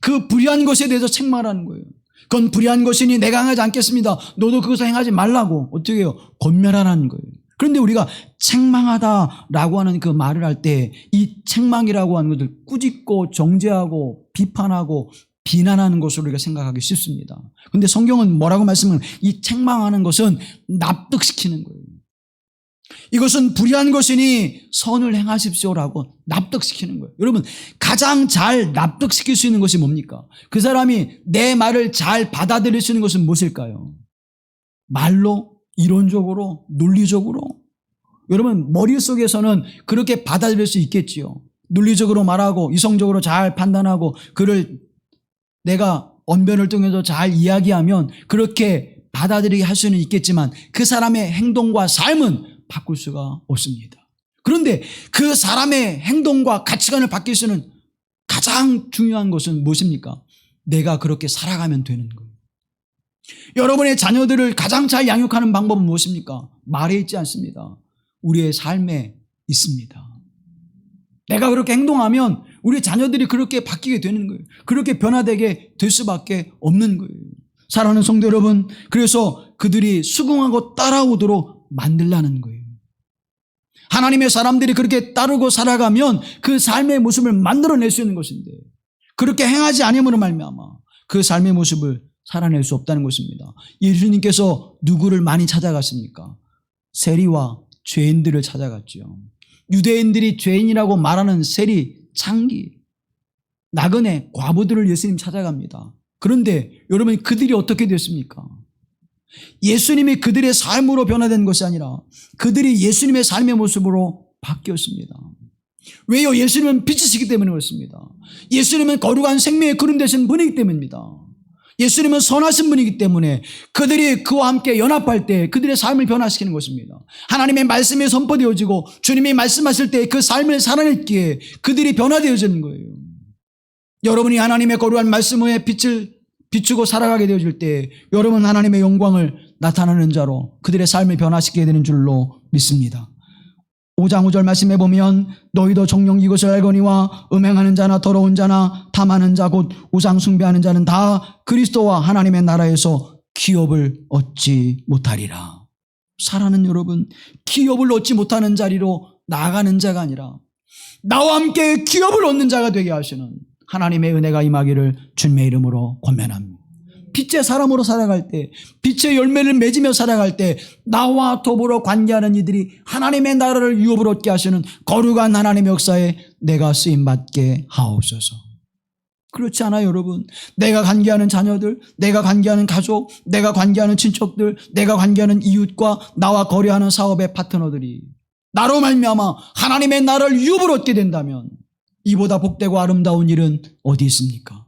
그 불의한 것에 대해서 책망하라는 거예요. 그건 불의한 것이니 내가 행하지 않겠습니다. 너도 그것을 행하지 말라고 어떻게 해요? 권면하라는 거예요. 그런데 우리가 책망하다라고 하는 그 말을 할 때 이 책망이라고 하는 것을 꾸짖고 정죄하고 비판하고 비난하는 것으로 우리가 생각하기 쉽습니다. 그런데 성경은 뭐라고 말씀을, 이 책망하는 것은 납득시키는 거예요. 이것은 불의한 것이니 선을 행하십시오라고 납득시키는 거예요. 여러분, 가장 잘 납득시킬 수 있는 것이 뭡니까? 그 사람이 내 말을 잘 받아들일 수 있는 것은 무엇일까요? 말로, 이론적으로, 논리적으로. 여러분, 머릿속에서는 그렇게 받아들일 수 있겠지요. 논리적으로 말하고 이성적으로 잘 판단하고 그를 내가 언변을 통해서 잘 이야기하면 그렇게 받아들이게 할 수는 있겠지만 그 사람의 행동과 삶은 바꿀 수가 없습니다. 그런데 그 사람의 행동과 가치관을 바뀔 수는 가장 중요한 것은 무엇입니까? 내가 그렇게 살아가면 되는 거예요. 여러분의 자녀들을 가장 잘 양육하는 방법은 무엇입니까? 말에 있지 않습니다. 우리의 삶에 있습니다. 내가 그렇게 행동하면 우리 자녀들이 그렇게 바뀌게 되는 거예요. 그렇게 변화되게 될 수밖에 없는 거예요. 사랑하는 성도 여러분, 그래서 그들이 수긍하고 따라오도록 만들라는 거예요. 하나님의 사람들이 그렇게 따르고 살아가면 그 삶의 모습을 만들어낼 수 있는 것인데 그렇게 행하지 않음으로 말미암아 그 삶의 모습을 살아낼 수 없다는 것입니다. 예수님께서 누구를 많이 찾아갔습니까? 세리와 죄인들을 찾아갔죠. 유대인들이 죄인이라고 말하는 세리, 창기, 나그네, 과부들을 예수님 찾아갑니다. 그런데 여러분, 그들이 어떻게 됐습니까? 예수님이 그들의 삶으로 변화된 것이 아니라 그들이 예수님의 삶의 모습으로 바뀌었습니다. 왜요? 예수님은 빛이시기 때문에 그렇습니다. 예수님은 거룩한 생명의 그름 되신 분이기 때문입니다. 예수님은 선하신 분이기 때문에 그들이 그와 함께 연합할 때 그들의 삶을 변화시키는 것입니다. 하나님의 말씀이 선포되어지고 주님이 말씀하실 때 그 삶을 살아냈기에 그들이 변화되어지는 거예요. 여러분이 하나님의 거룩한 말씀 위에 빛을 비추고 살아가게 되어질 때 여러분 하나님의 영광을 나타내는 자로 그들의 삶을 변화시키게 되는 줄로 믿습니다. 5장 5절 말씀에 보면 너희도 정녕 이것을 알거니와 음행하는 자나 더러운 자나 탐하는 자 곧 우상 숭배하는 자는 다 그리스도와 하나님의 나라에서 기업을 얻지 못하리라. 사랑하는 여러분, 기업을 얻지 못하는 자리로 나아가는 자가 아니라 나와 함께 기업을 얻는 자가 되게 하시는 하나님의 은혜가 임하기를 주님의 이름으로 권면합니다. 빛의 사람으로 살아갈 때, 빛의 열매를 맺으며 살아갈 때 나와 더불어 관계하는 이들이 하나님의 나라를 유업을 얻게 하시는 거룩한 하나님의 역사에 내가 쓰임받게 하옵소서. 그렇지 않아요, 여러분? 내가 관계하는 자녀들, 내가 관계하는 가족, 내가 관계하는 친척들, 내가 관계하는 이웃과 나와 거래하는 사업의 파트너들이 나로 말미암아 하나님의 나라를 유업을 얻게 된다면 이보다 복되고 아름다운 일은 어디 있습니까?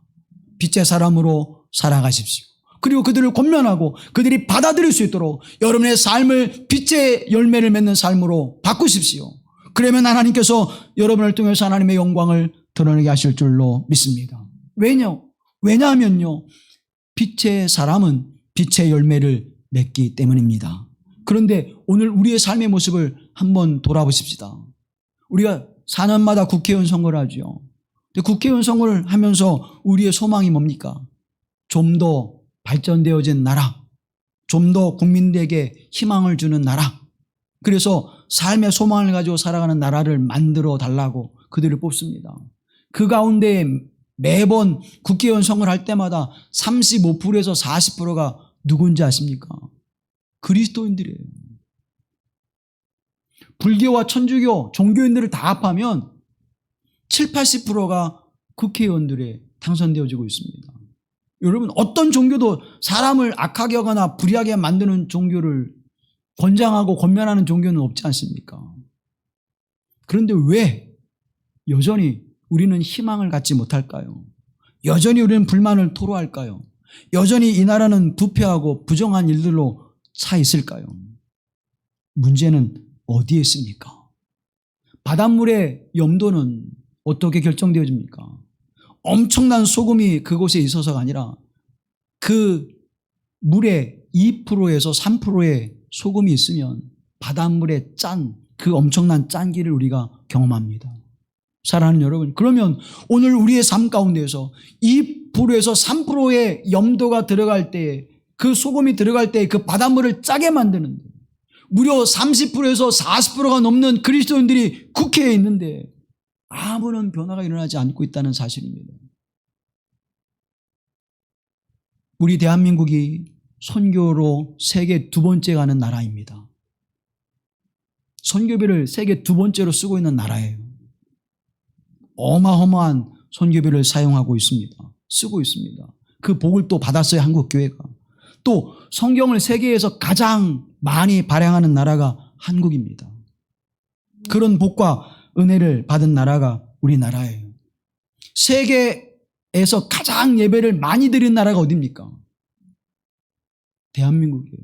빛의 사람으로 살아가십시오. 그리고 그들을 권면하고 그들이 받아들일 수 있도록 여러분의 삶을 빛의 열매를 맺는 삶으로 바꾸십시오. 그러면 하나님께서 여러분을 통해서 하나님의 영광을 드러내게 하실 줄로 믿습니다. 왜냐하면요, 빛의 사람은 빛의 열매를 맺기 때문입니다. 그런데 오늘 우리의 삶의 모습을 한번 돌아보십시다. 우리가 4년마다 국회의원 선거를 하죠. 국회의원 선거를 하면서 우리의 소망이 뭡니까? 좀 더 발전되어진 나라, 좀 더 국민들에게 희망을 주는 나라, 그래서 삶의 소망을 가지고 살아가는 나라를 만들어 달라고 그들을 뽑습니다. 그 가운데 매번 국회의원 선거를 할 때마다 35%에서 40%가 누군지 아십니까? 그리스도인들이에요. 불교와 천주교, 종교인들을 다 합하면 7, 80%가 국회의원들에 당선되어지고 있습니다. 여러분, 어떤 종교도 사람을 악하게 하거나 불의하게 만드는 종교를 권장하고 권면하는 종교는 없지 않습니까? 그런데 왜 여전히 우리는 희망을 갖지 못할까요? 여전히 우리는 불만을 토로할까요? 여전히 이 나라는 부패하고 부정한 일들로 차 있을까요? 문제는 어디에 있습니까? 바닷물의 염도는 어떻게 결정되어집니까? 엄청난 소금이 그곳에 있어서가 아니라 그 물의 2%에서 3%의 소금이 있으면 바닷물의 그 엄청난 짠기를 우리가 경험합니다. 사랑하는 여러분, 그러면 오늘 우리의 삶 가운데에서 2%에서 3%의 염도가 들어갈 때에, 그 소금이 들어갈 때에 그 바닷물을 짜게 만드는데, 무려 30%에서 40%가 넘는 그리스도인들이 국회에 있는데 아무런 변화가 일어나지 않고 있다는 사실입니다. 우리 대한민국이 선교로 세계 2번째 가는 나라입니다. 선교비를 세계 2번째로 쓰고 있는 나라예요. 어마어마한 선교비를 사용하고 있습니다. 쓰고 있습니다. 그 복을 또 받았어요, 한국교회가. 또 성경을 세계에서 가장 많이 발행하는 나라가 한국입니다. 그런 복과 은혜를 받은 나라가 우리나라예요. 세계에서 가장 예배를 많이 드린 나라가 어디입니까? 대한민국이에요.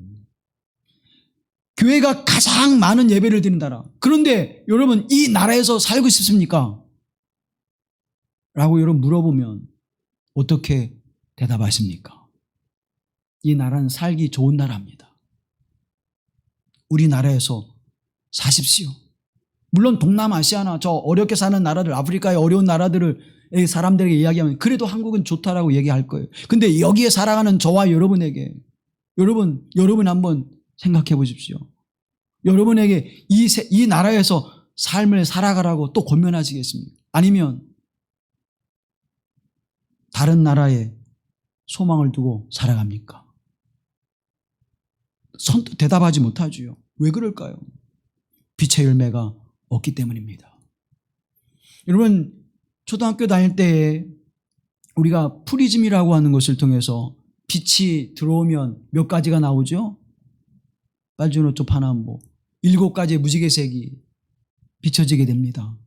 교회가 가장 많은 예배를 드린 나라. 그런데 여러분, 이 나라에서 살고 싶습니까? 라고 여러분 물어보면 어떻게 대답하십니까? 이 나라는 살기 좋은 나라입니다. 우리나라에서 사십시오. 물론 동남아시아나 저 어렵게 사는 나라들, 아프리카의 어려운 나라들을 사람들에게 이야기하면 그래도 한국은 좋다라고 얘기할 거예요. 근데 여기에 살아가는 저와 여러분에게 여러분 한번 생각해 보십시오. 여러분에게 이 나라에서 삶을 살아가라고 또 권면하시겠습니까? 아니면 다른 나라에 소망을 두고 살아갑니까? 선뜻 대답하지 못하지요. 왜 그럴까요? 빛의 열매가 없기 때문입니다. 여러분, 초등학교 다닐 때 우리가 프리즘이라고 하는 것을 통해서 빛이 들어오면 몇 가지가 나오죠? 빨주노초 파남보 7가지의 무지개색이 비춰지게 됩니다.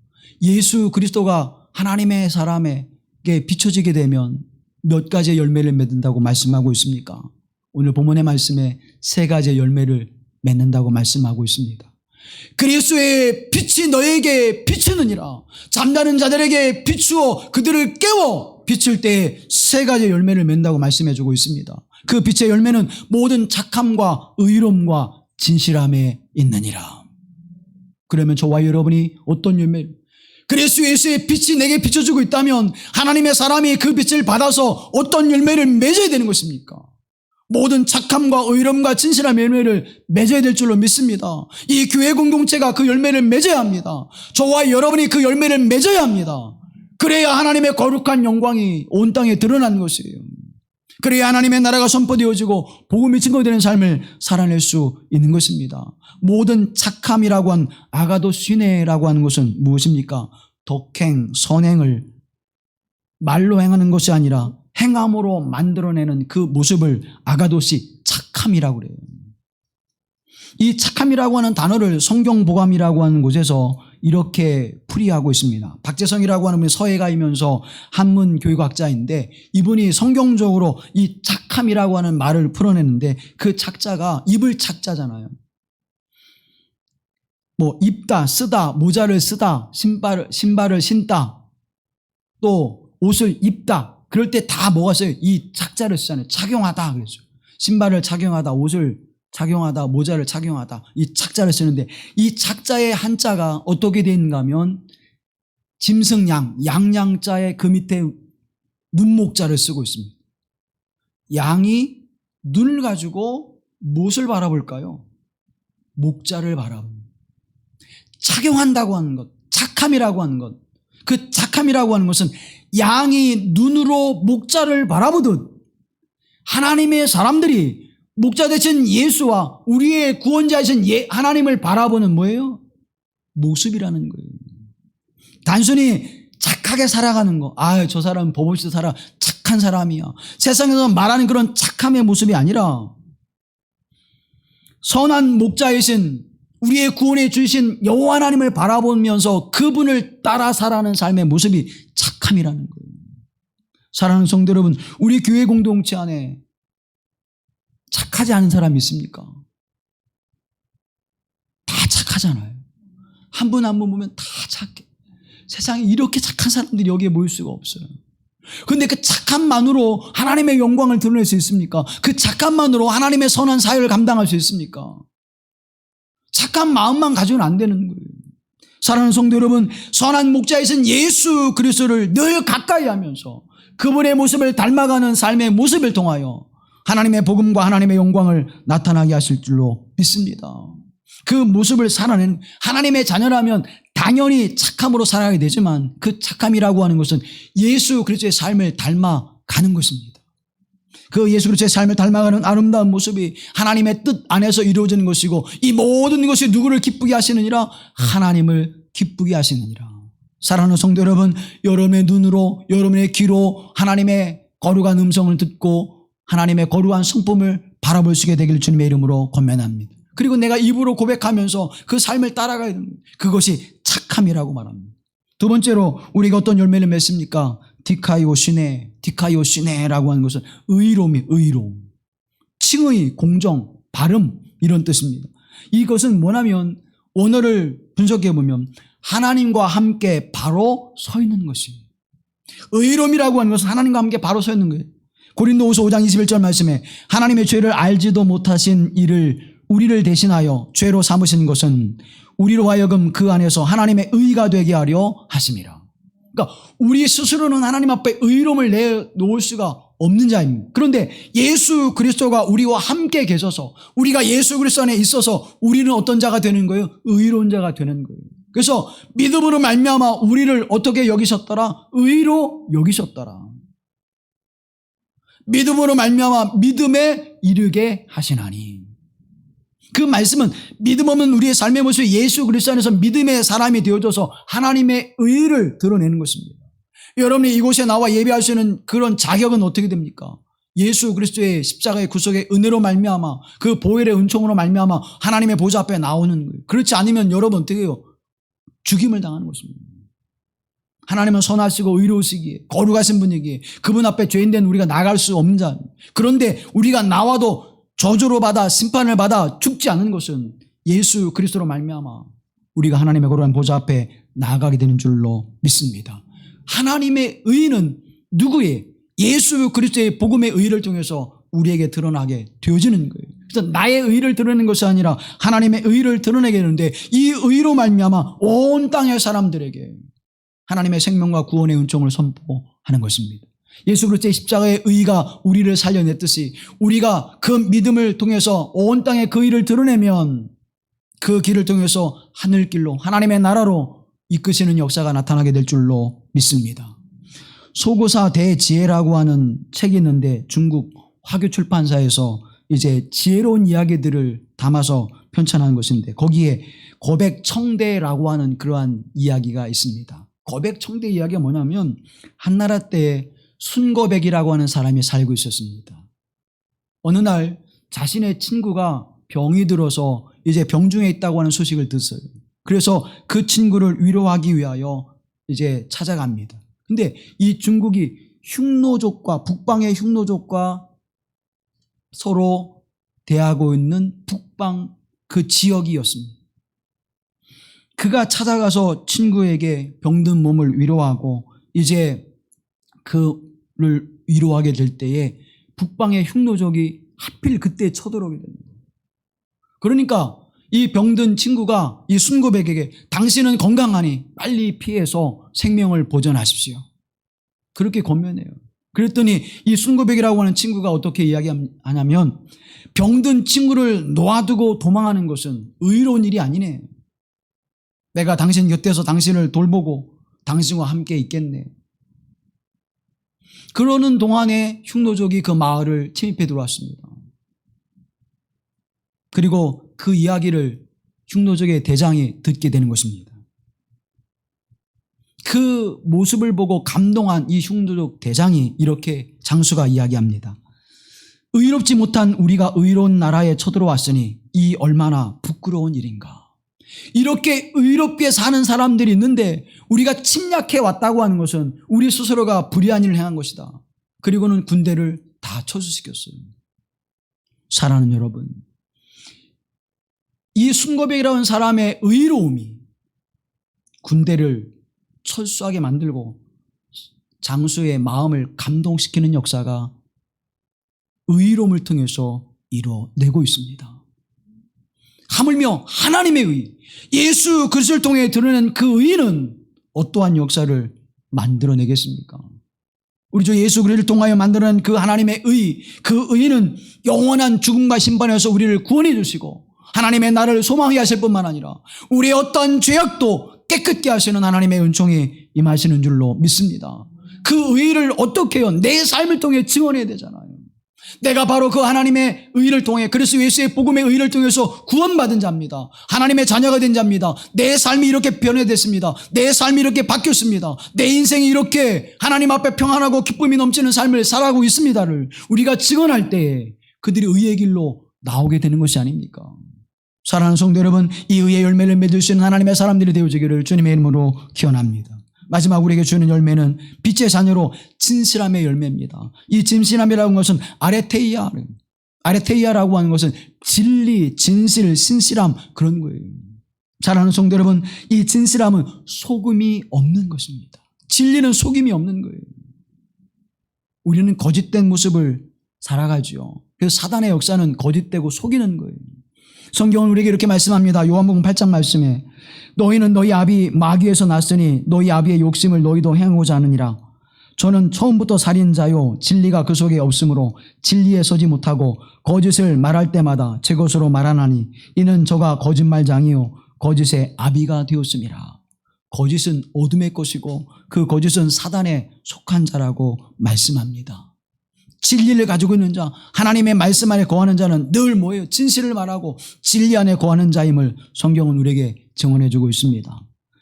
예수 그리스도가 하나님의 사람에게 비춰지게 되면 몇 가지의 열매를 맺는다고 말씀하고 있습니까? 오늘 본문의 말씀에 3가지의 열매를 맺는다고 말씀하고 있습니다. 그리스도의 빛이 너에게 비추느니라. 잠자는 자들에게 비추어 그들을 깨워 비출 때에 3가지의 열매를 맺는다고 말씀해주고 있습니다. 그 빛의 열매는 모든 착함과 의로움과 진실함에 있느니라. 그러면 저와 여러분이 어떤 열매를, 그리스도 예수의 빛이 내게 비춰주고 있다면 하나님의 사람이 그 빛을 받아서 어떤 열매를 맺어야 되는 것입니까? 모든 착함과 의로움과 진실한 열매를 맺어야 될 줄로 믿습니다. 이 교회 공동체가 그 열매를 맺어야 합니다. 저와 여러분이 그 열매를 맺어야 합니다. 그래야 하나님의 거룩한 영광이 온 땅에 드러나는 것이에요. 그래야 하나님의 나라가 선포되어지고 복음이 증거되는 삶을 살아낼 수 있는 것입니다. 모든 착함이라고 한 아가도시네라고 하는 것은 무엇입니까? 덕행, 선행을 말로 행하는 것이 아니라 행함으로 만들어내는 그 모습을 아가도시 착함이라고 그래요. 이 착함이라고 하는 단어를 성경보감이라고 하는 곳에서 이렇게 풀이하고 있습니다. 박재성이라고 하는 분이 서예가이면서 한문 교육학자인데 이분이 성경적으로 이 착함이라고 하는 말을 풀어내는데 그 착자가 입을 착자잖아요. 뭐 입다, 쓰다, 모자를 쓰다, 신발을 신다, 또 옷을 입다. 그럴 때 다 뭐가 써요? 이 착자를 쓰잖아요. 착용하다 그랬죠. 신발을 착용하다, 옷을 착용하다, 모자를 착용하다, 이 착자를 쓰는데 이 착자의 한자가 어떻게 되는가 하면 짐승양, 양양자의 그 밑에 눈목자를 쓰고 있습니다. 양이 눈을 가지고 무엇을 바라볼까요? 목자를 바라봅니다. 착용한다고 하는 것, 착함이라고 하는 것, 그 착함이라고 하는 것은 양이 눈으로 목자를 바라보듯 하나님의 사람들이 목자 되신 예수와 우리의 구원자이신 하나님을 바라보는 뭐예요? 모습이라는 거예요. 단순히 착하게 살아가는 거, 저 사람은 법 없이 살아 착한 사람이야, 세상에서 말하는 그런 착함의 모습이 아니라 선한 목자이신 우리의 구원해 주신 여호와 하나님을 바라보면서 그분을 따라 살아가는 삶의 모습이 착함이라는 거예요. 사랑하는 성도 여러분, 우리 교회 공동체 안에 착하지 않은 사람이 있습니까? 다 착하잖아요. 한 분 한 분 보면 다 착해. 세상에 이렇게 착한 사람들이 여기에 모일 수가 없어요. 그런데 그 착함만으로 하나님의 영광을 드러낼 수 있습니까? 그 착함만으로 하나님의 선한 사역을 감당할 수 있습니까? 착한 마음만 가지고는 안 되는 거예요. 사랑하는 성도 여러분, 선한 목자이신 예수 그리스도를 늘 가까이 하면서 그분의 모습을 닮아가는 삶의 모습을 통하여 하나님의 복음과 하나님의 영광을 나타나게 하실 줄로 믿습니다. 그 모습을 살아내는, 하나님의 자녀라면 당연히 착함으로 살아야 되지만 그 착함이라고 하는 것은 예수 그리스도의 삶을 닮아가는 것입니다. 그 예수 그리스도의 삶을 닮아가는 아름다운 모습이 하나님의 뜻 안에서 이루어지는 것이고, 이 모든 것이 누구를 기쁘게 하시느니라? 하나님을 기쁘게 하시느니라. 사랑하는 성도 여러분, 여러분의 눈으로, 여러분의 귀로 하나님의 거룩한 음성을 듣고 하나님의 거룩한 성품을 바라볼 수 있게 되기를 주님의 이름으로 권면합니다. 그리고 내가 입으로 고백하면서 그 삶을 따라가야 됩니다. 그것이 착함이라고 말합니다. 두 번째로 우리가 어떤 열매를 맺습니까? 디카이오시네라고 하는 것은 의로움이, 의로움, 칭의, 공정, 발음, 이런 뜻입니다. 이것은 뭐냐면 원어를 분석해 보면 하나님과 함께 바로 서 있는 것입니다. 의로움이라고 하는 것은 하나님과 함께 바로 서 있는 거예요. 고린도후서 5장 21절 말씀에 하나님의 죄를 알지도 못하신 이를 우리를 대신하여 죄로 삼으신 것은 우리로 하여금 그 안에서 하나님의 의가 되게 하려 하심이라. 그러니까 우리 스스로는 하나님 앞에 의로움을 내놓을 수가 없는 자입니다. 그런데 예수 그리스도가 우리와 함께 계셔서, 우리가 예수 그리스도 안에 있어서 우리는 어떤 자가 되는 거예요? 의로운 자가 되는 거예요. 그래서 믿음으로 말미암아 우리를 어떻게 여기셨더라? 의로 여기셨더라. 믿음으로 말미암아 믿음에 이르게 하시나니. 그 말씀은 믿음 없는 우리의 삶의 모습이 예수 그리스도 안에서 믿음의 사람이 되어져서 하나님의 의를 드러내는 것입니다. 여러분이 이곳에 나와 예배할 수 있는 그런 자격은 어떻게 됩니까? 예수 그리스도의 십자가의 구속의 은혜로 말미암아, 그 보혈의 은총으로 말미암아 하나님의 보좌 앞에 나오는 거예요. 그렇지 않으면 여러분 어떻게 해요? 죽임을 당하는 것입니다. 하나님은 선하시고 의로우시기에 거룩하신 분이기에 그분 앞에 죄인된 우리가 나갈 수 없는 자. 그런데 우리가 나와도 저주로 받아 심판을 받아 죽지 않는 것은 예수 그리스도로 말미암아 우리가 하나님의 거룩한 보좌 앞에 나아가게 되는 줄로 믿습니다. 하나님의 의는 누구의? 예수 그리스도의 복음의 의를 통해서 우리에게 드러나게 되어지는 거예요. 그래서 나의 의를 드러내는 것이 아니라 하나님의 의를 드러내게 되는데, 이 의로 말미암아 온 땅의 사람들에게 하나님의 생명과 구원의 은총을 선포하는 것입니다. 예수 그리스도의 십자가의 의가 우리를 살려냈듯이 우리가 그 믿음을 통해서 온 땅에 그 의를 드러내면 그 길을 통해서 하늘길로, 하나님의 나라로 이끄시는 역사가 나타나게 될 줄로 믿습니다. 소고사 대지혜라고 하는 책이 있는데 중국 화교 출판사에서 이제 지혜로운 이야기들을 담아서 편찬한 것인데, 거기에 고백청대라고 하는 그러한 이야기가 있습니다. 고백청대 이야기가 뭐냐면, 한나라 때에 순고백이라고 하는 사람이 살고 있었습니다. 어느 날 자신의 친구가 병이 들어서 이제 병중에 있다고 하는 소식을 듣어요. 그래서 그 친구를 위로하기 위하여 이제 찾아갑니다. 근데 이 중국이 흉노족과, 북방의 흉노족과 서로 대하고 있는 북방 그 지역이었습니다. 그가 찾아가서 친구에게 병든 몸을 위로하고 이제 그를 위로하게 될 때에 북방의 흉노족이 하필 그때 쳐들어오게 됩니다. 그러니까 이 병든 친구가 이 순고백에게 당신은 건강하니 빨리 피해서 생명을 보존하십시오. 그렇게 권면해요. 그랬더니 이 순고백이라고 하는 친구가 어떻게 이야기하냐면 병든 친구를 놓아두고 도망하는 것은 의로운 일이 아니네. 내가 당신 곁에서 당신을 돌보고 당신과 함께 있겠네. 그러는 동안에 흉노족이 그 마을을 침입해 들어왔습니다. 그리고 그 이야기를 흉노족의 대장이 듣게 되는 것입니다. 그 모습을 보고 감동한 이 흉노족 대장이 이렇게 장수가 이야기합니다. 의롭지 못한 우리가 의로운 나라에 쳐들어왔으니 이 얼마나 부끄러운 일인가. 이렇게 의롭게 사는 사람들이 있는데 우리가 침략해 왔다고 하는 것은 우리 스스로가 불의한 일을 행한 것이다. 그리고는 군대를 다 철수시켰어요. 사랑하는 여러분, 이 순고백이라는 사람의 의로움이 군대를 철수하게 만들고 장수의 마음을 감동시키는 역사가 의로움을 통해서 이루어내고 있습니다. 하물며 하나님의 의, 예수 그리스도를 통해 드러낸 그 의는 어떠한 역사를 만들어내겠습니까? 우리 주 예수 그리스도를 통하여 만들어낸 그 하나님의 의, 그 의는 영원한 죽음과 심판에서 우리를 구원해 주시고 하나님의 나라를 소망하게 하실 뿐만 아니라 우리의 어떠한 죄악도 깨끗게 하시는 하나님의 은총이 임하시는 줄로 믿습니다. 그 의를 어떻게 해요? 내 삶을 통해 증언해야 되잖아요. 내가 바로 그 하나님의 의를 통해 그리스도 예수의 복음의 의를 통해서 구원받은 자입니다. 하나님의 자녀가 된 자입니다. 내 삶이 이렇게 변화됐습니다. 내 삶이 이렇게 바뀌었습니다. 내 인생이 이렇게 하나님 앞에 평안하고 기쁨이 넘치는 삶을 살아가고 있습니다를 우리가 증언할 때에 그들이 의의 길로 나오게 되는 것이 아닙니까? 사랑하는 성도 여러분, 이 의의 열매를 맺을 수 있는 하나님의 사람들이 되어지기를 주님의 이름으로 기원합니다. 마지막 우리에게 주는 열매는 빛의 자녀로 진실함의 열매입니다. 이 진실함이라고 하는 것은 아레테이아라고 하는 것은 진리, 진실, 신실함 그런 거예요. 사랑하는 성도 여러분, 이 진실함은 속음이 없는 것입니다. 진리는 속임이 없는 거예요. 우리는 거짓된 모습을 살아가죠. 그래서 사단의 역사는 거짓되고 속이는 거예요. 성경은 우리에게 이렇게 말씀합니다. 요한복음 8장 말씀에 너희는 너희 아비 마귀에서 났으니 너희 아비의 욕심을 너희도 행하고자 하느니라. 저는 처음부터 살인자요 진리가 그 속에 없으므로 진리에 서지 못하고 거짓을 말할 때마다 제 것으로 말하나니 이는 저가 거짓말장이요 거짓의 아비가 되었음이라. 거짓은 어둠의 것이고 그 거짓은 사단에 속한 자라고 말씀합니다. 진리를 가지고 있는 자, 하나님의 말씀 안에 거하는 자는 늘 뭐예요? 진실을 말하고 진리 안에 거하는 자임을 성경은 우리에게 증언해 주고 있습니다.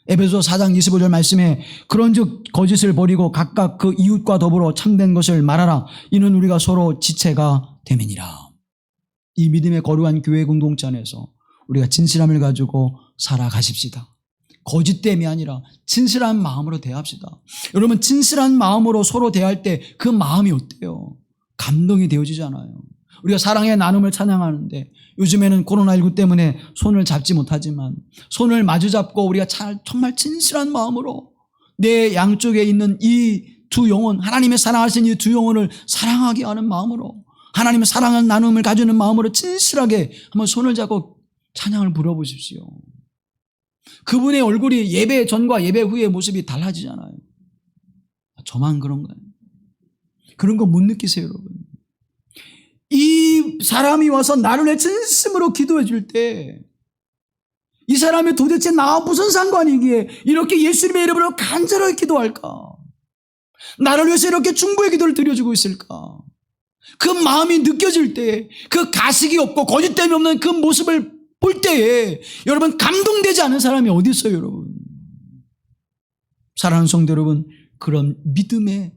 에베소 4장 25절 말씀에 그런즉 거짓을 버리고 각각 그 이웃과 더불어 참된 것을 말하라. 이는 우리가 서로 지체가 됨이니라. 이 믿음의 거룩한 교회 공동체 안에서 우리가 진실함을 가지고 살아가십시다. 거짓됨이 아니라 진실한 마음으로 대합시다. 여러분, 진실한 마음으로 서로 대할 때 그 마음이 어때요? 감동이 되어지잖아요. 우리가 사랑의 나눔을 찬양하는데 요즘에는 코로나19 때문에 손을 잡지 못하지만 손을 마주 잡고 우리가 정말 진실한 마음으로 내 양쪽에 있는 이 두 영혼, 하나님의 사랑하신 이 두 영혼을 사랑하게 하는 마음으로 하나님의 사랑하는 나눔을 가지는 마음으로 진실하게 한번 손을 잡고 찬양을 불러보십시오. 그분의 얼굴이 예배 전과 예배 후의 모습이 달라지잖아요. 저만 그런가요? 그런 거 못 느끼세요, 여러분? 이 사람이 와서 나를 위해 진심으로 기도해 줄 때 이 사람이 도대체 나와 무슨 상관이기에 이렇게 예수님의 이름으로 간절하게 기도할까? 나를 위해서 이렇게 중보의 기도를 드려주고 있을까? 그 마음이 느껴질 때 그 가식이 없고 거짓됨이 없는 그 모습을 볼 때에 여러분 감동되지 않은 사람이 어디 있어요, 여러분? 사랑하는 성도 여러분, 그런 믿음의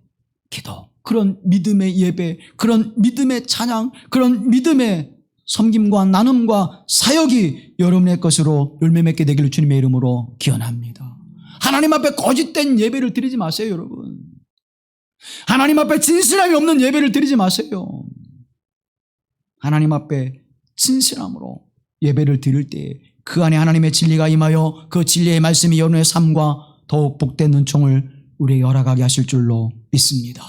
기도, 그런 믿음의 예배, 그런 믿음의 찬양, 그런 믿음의 섬김과 나눔과 사역이 여러분의 것으로 열매 맺게 되기를 주님의 이름으로 기원합니다. 하나님 앞에 거짓된 예배를 드리지 마세요, 여러분. 하나님 앞에 진실함이 없는 예배를 드리지 마세요. 하나님 앞에 진실함으로 예배를 드릴 때 그 안에 하나님의 진리가 임하여 그 진리의 말씀이 여러분의 삶과 더욱 복된 은총을 우리에게 허락하게 하실 줄로 믿습니다.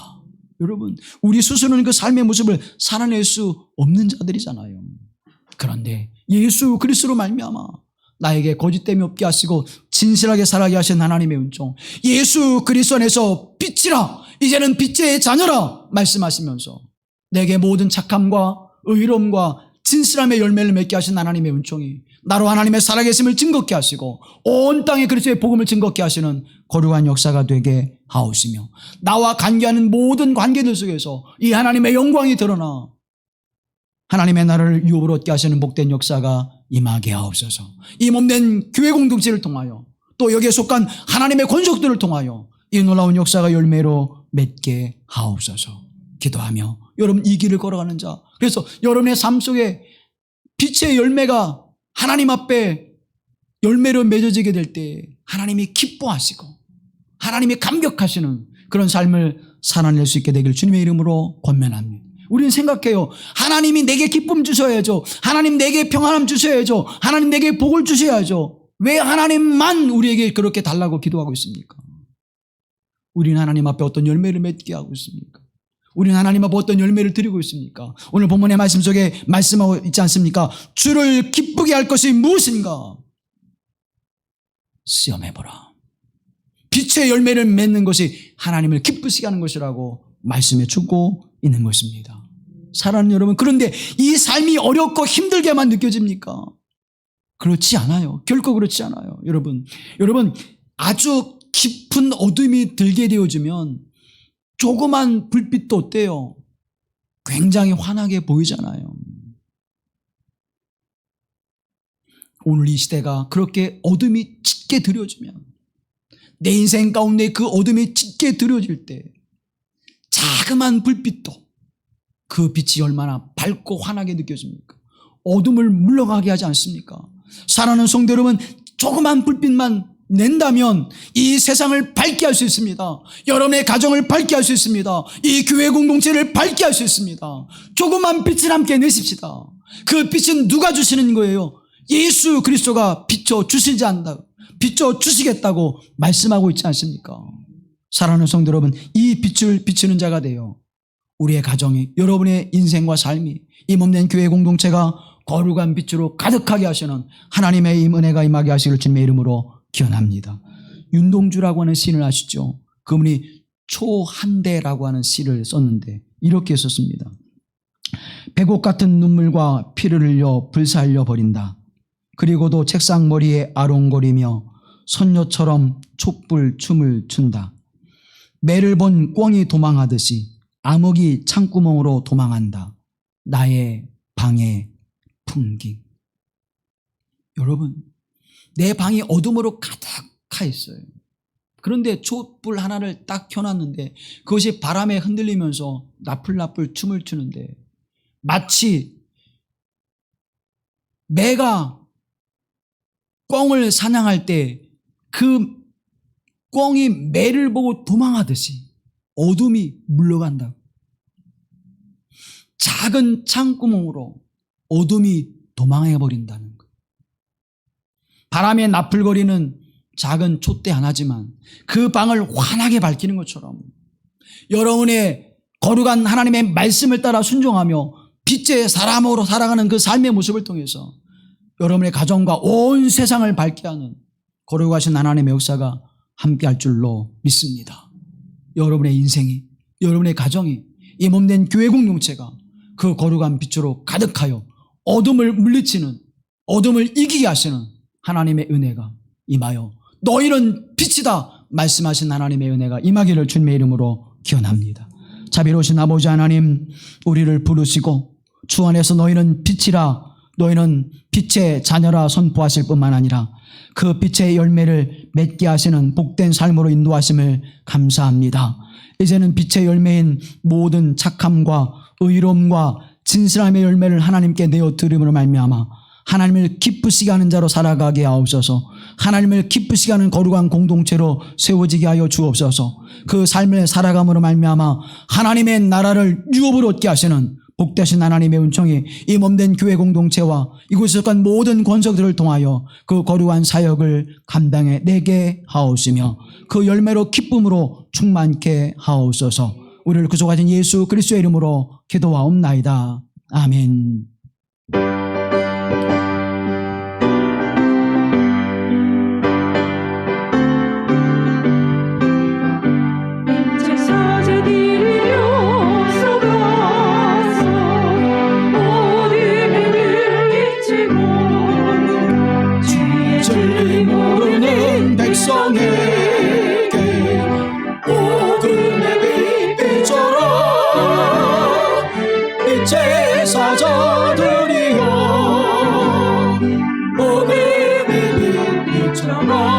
여러분, 우리 스스로는 그 삶의 모습을 살아낼 수 없는 자들이잖아요. 그런데 예수 그리스도로 말미암아 나에게 거짓됨이 없게 하시고 진실하게 살아가게 하신 하나님의 은총, 예수 그리스도 안에서 빛이라, 이제는 빛의 자녀라 말씀하시면서 내게 모든 착함과 의로움과 진실함의 열매를 맺게 하신 하나님의 은총이 나로 하나님의 살아계심을 증거케 하시고 온 땅에 그리스도의 복음을 증거케 하시는 거룩한 역사가 되게 하옵시며, 나와 관계하는 모든 관계들 속에서 이 하나님의 영광이 드러나 하나님의 나라를 유업으로 얻게 하시는 복된 역사가 임하게 하옵소서. 이 몸된 교회 공동체를 통하여 또 여기에 속한 하나님의 권속들을 통하여 이 놀라운 역사가 열매로 맺게 하옵소서. 기도하며 여러분 이 길을 걸어가는 자, 그래서 여러분의 삶 속에 빛의 열매가 하나님 앞에 열매로 맺어지게 될 때 하나님이 기뻐하시고 하나님이 감격하시는 그런 삶을 살아낼 수 있게 되길 주님의 이름으로 권면합니다. 우리는 생각해요. 하나님이 내게 기쁨 주셔야죠. 하나님 내게 평안함 주셔야죠. 하나님 내게 복을 주셔야죠. 왜 하나님만 우리에게 그렇게 달라고 기도하고 있습니까? 우리는 하나님 앞에 어떤 열매를 맺게 하고 있습니까? 우리는 하나님 앞에 어떤 열매를 드리고 있습니까? 오늘 본문의 말씀 속에 말씀하고 있지 않습니까? 주를 기쁘게 할 것이 무엇인가? 시험해보라. 빛의 열매를 맺는 것이 하나님을 기쁘시게 하는 것이라고 말씀해 주고 있는 것입니다. 사랑하는 여러분, 그런데 이 삶이 어렵고 힘들게만 느껴집니까? 그렇지 않아요. 결코 그렇지 않아요. 여러분 아주 깊은 어둠이 들게 되어지면 조그만 불빛도 어때요? 굉장히 환하게 보이잖아요. 오늘 이 시대가 그렇게 어둠이 짙게 들여지면, 내 인생 가운데 그 어둠이 짙게 들여질 때 자그만 불빛도 그 빛이 얼마나 밝고 환하게 느껴집니까? 어둠을 물러가게 하지 않습니까? 사랑하는 성도 여러분, 조그만 불빛만 낸다면 이 세상을 밝게 할 수 있습니다. 여러분의 가정을 밝게 할 수 있습니다. 이 교회 공동체를 밝게 할 수 있습니다. 조그만 빛을 함께 내십시다. 그 빛은 누가 주시는 거예요? 예수 그리스도가 비춰주시지 않는다, 비춰주시겠다고 말씀하고 있지 않습니까? 사랑하는 성도 여러분, 이 빛을 비추는 자가 되어 우리의 가정이, 여러분의 인생과 삶이, 이 몸된 교회 공동체가 거룩한 빛으로 가득하게 하시는 하나님의 은혜가 임하게 하시길 주님의 이름으로 기원합니다. 윤동주라고 하는 시인을 아시죠? 그분이 초한대라고 하는 시를 썼는데 이렇게 썼습니다. 백옥 같은 눈물과 피를 흘려 불살려 버린다. 그리고도 책상 머리에 아롱거리며 선녀처럼 촛불 춤을 춘다. 매를 본 꿩이 도망하듯이 암흑이 창구멍으로 도망한다. 나의 방의 풍기. 여러분, 내 방이 어둠으로 가득하 있어요. 그런데 촛불 하나를 딱 켜놨는데 그것이 바람에 흔들리면서 나풀나풀 춤을 추는데, 마치 매가 꿩을 사냥할 때 그 꿩이 매를 보고 도망하듯이 어둠이 물러간다. 작은 창구멍으로 어둠이 도망해버린다는 것. 바람에 나풀거리는 작은 촛대 하나지만 그 방을 환하게 밝히는 것처럼 여러분의 거룩한 하나님의 말씀을 따라 순종하며 빛의 사람으로 살아가는 그 삶의 모습을 통해서 여러분의 가정과 온 세상을 밝게 하는 거룩하신 하나님의 역사가 함께할 줄로 믿습니다. 여러분의 인생이, 여러분의 가정이, 이 몸된 교회 공동체가 그 거룩한 빛으로 가득하여 어둠을 물리치는, 어둠을 이기게 하시는 하나님의 은혜가 임하여 너희는 빛이다 말씀하신 하나님의 은혜가 임하기를 주님의 이름으로 기원합니다. 자비로우신 아버지 하나님, 우리를 부르시고 주 안에서 너희는 빛이라, 너희는 빛의 자녀라 선포하실 뿐만 아니라 그 빛의 열매를 맺게 하시는 복된 삶으로 인도하심을 감사합니다. 이제는 빛의 열매인 모든 착함과 의로움과 진실함의 열매를 하나님께 내어 드림으로 말미암아 하나님을 기쁘시게 하는 자로 살아가게 하옵소서. 하나님을 기쁘시게 하는 거룩한 공동체로 세워지게 하여 주옵소서. 그 삶을 살아감으로 말미암아 하나님의 나라를 유업으로 얻게 하시는 복되신 하나님의 은총이 이 몸된 교회 공동체와 이곳에 속한 모든 권속들을 통하여 그 거룩한 사역을 감당해 내게 하옵시며 그 열매로 기쁨으로 충만케 하옵소서. 우리를 구속하신 예수 그리스도의 이름으로 기도하옵나이다. 아멘. 진리 모르는 백성에게 복음의 빛 비춰라. 빛의 사자들이여 복음의 빛 비춰라.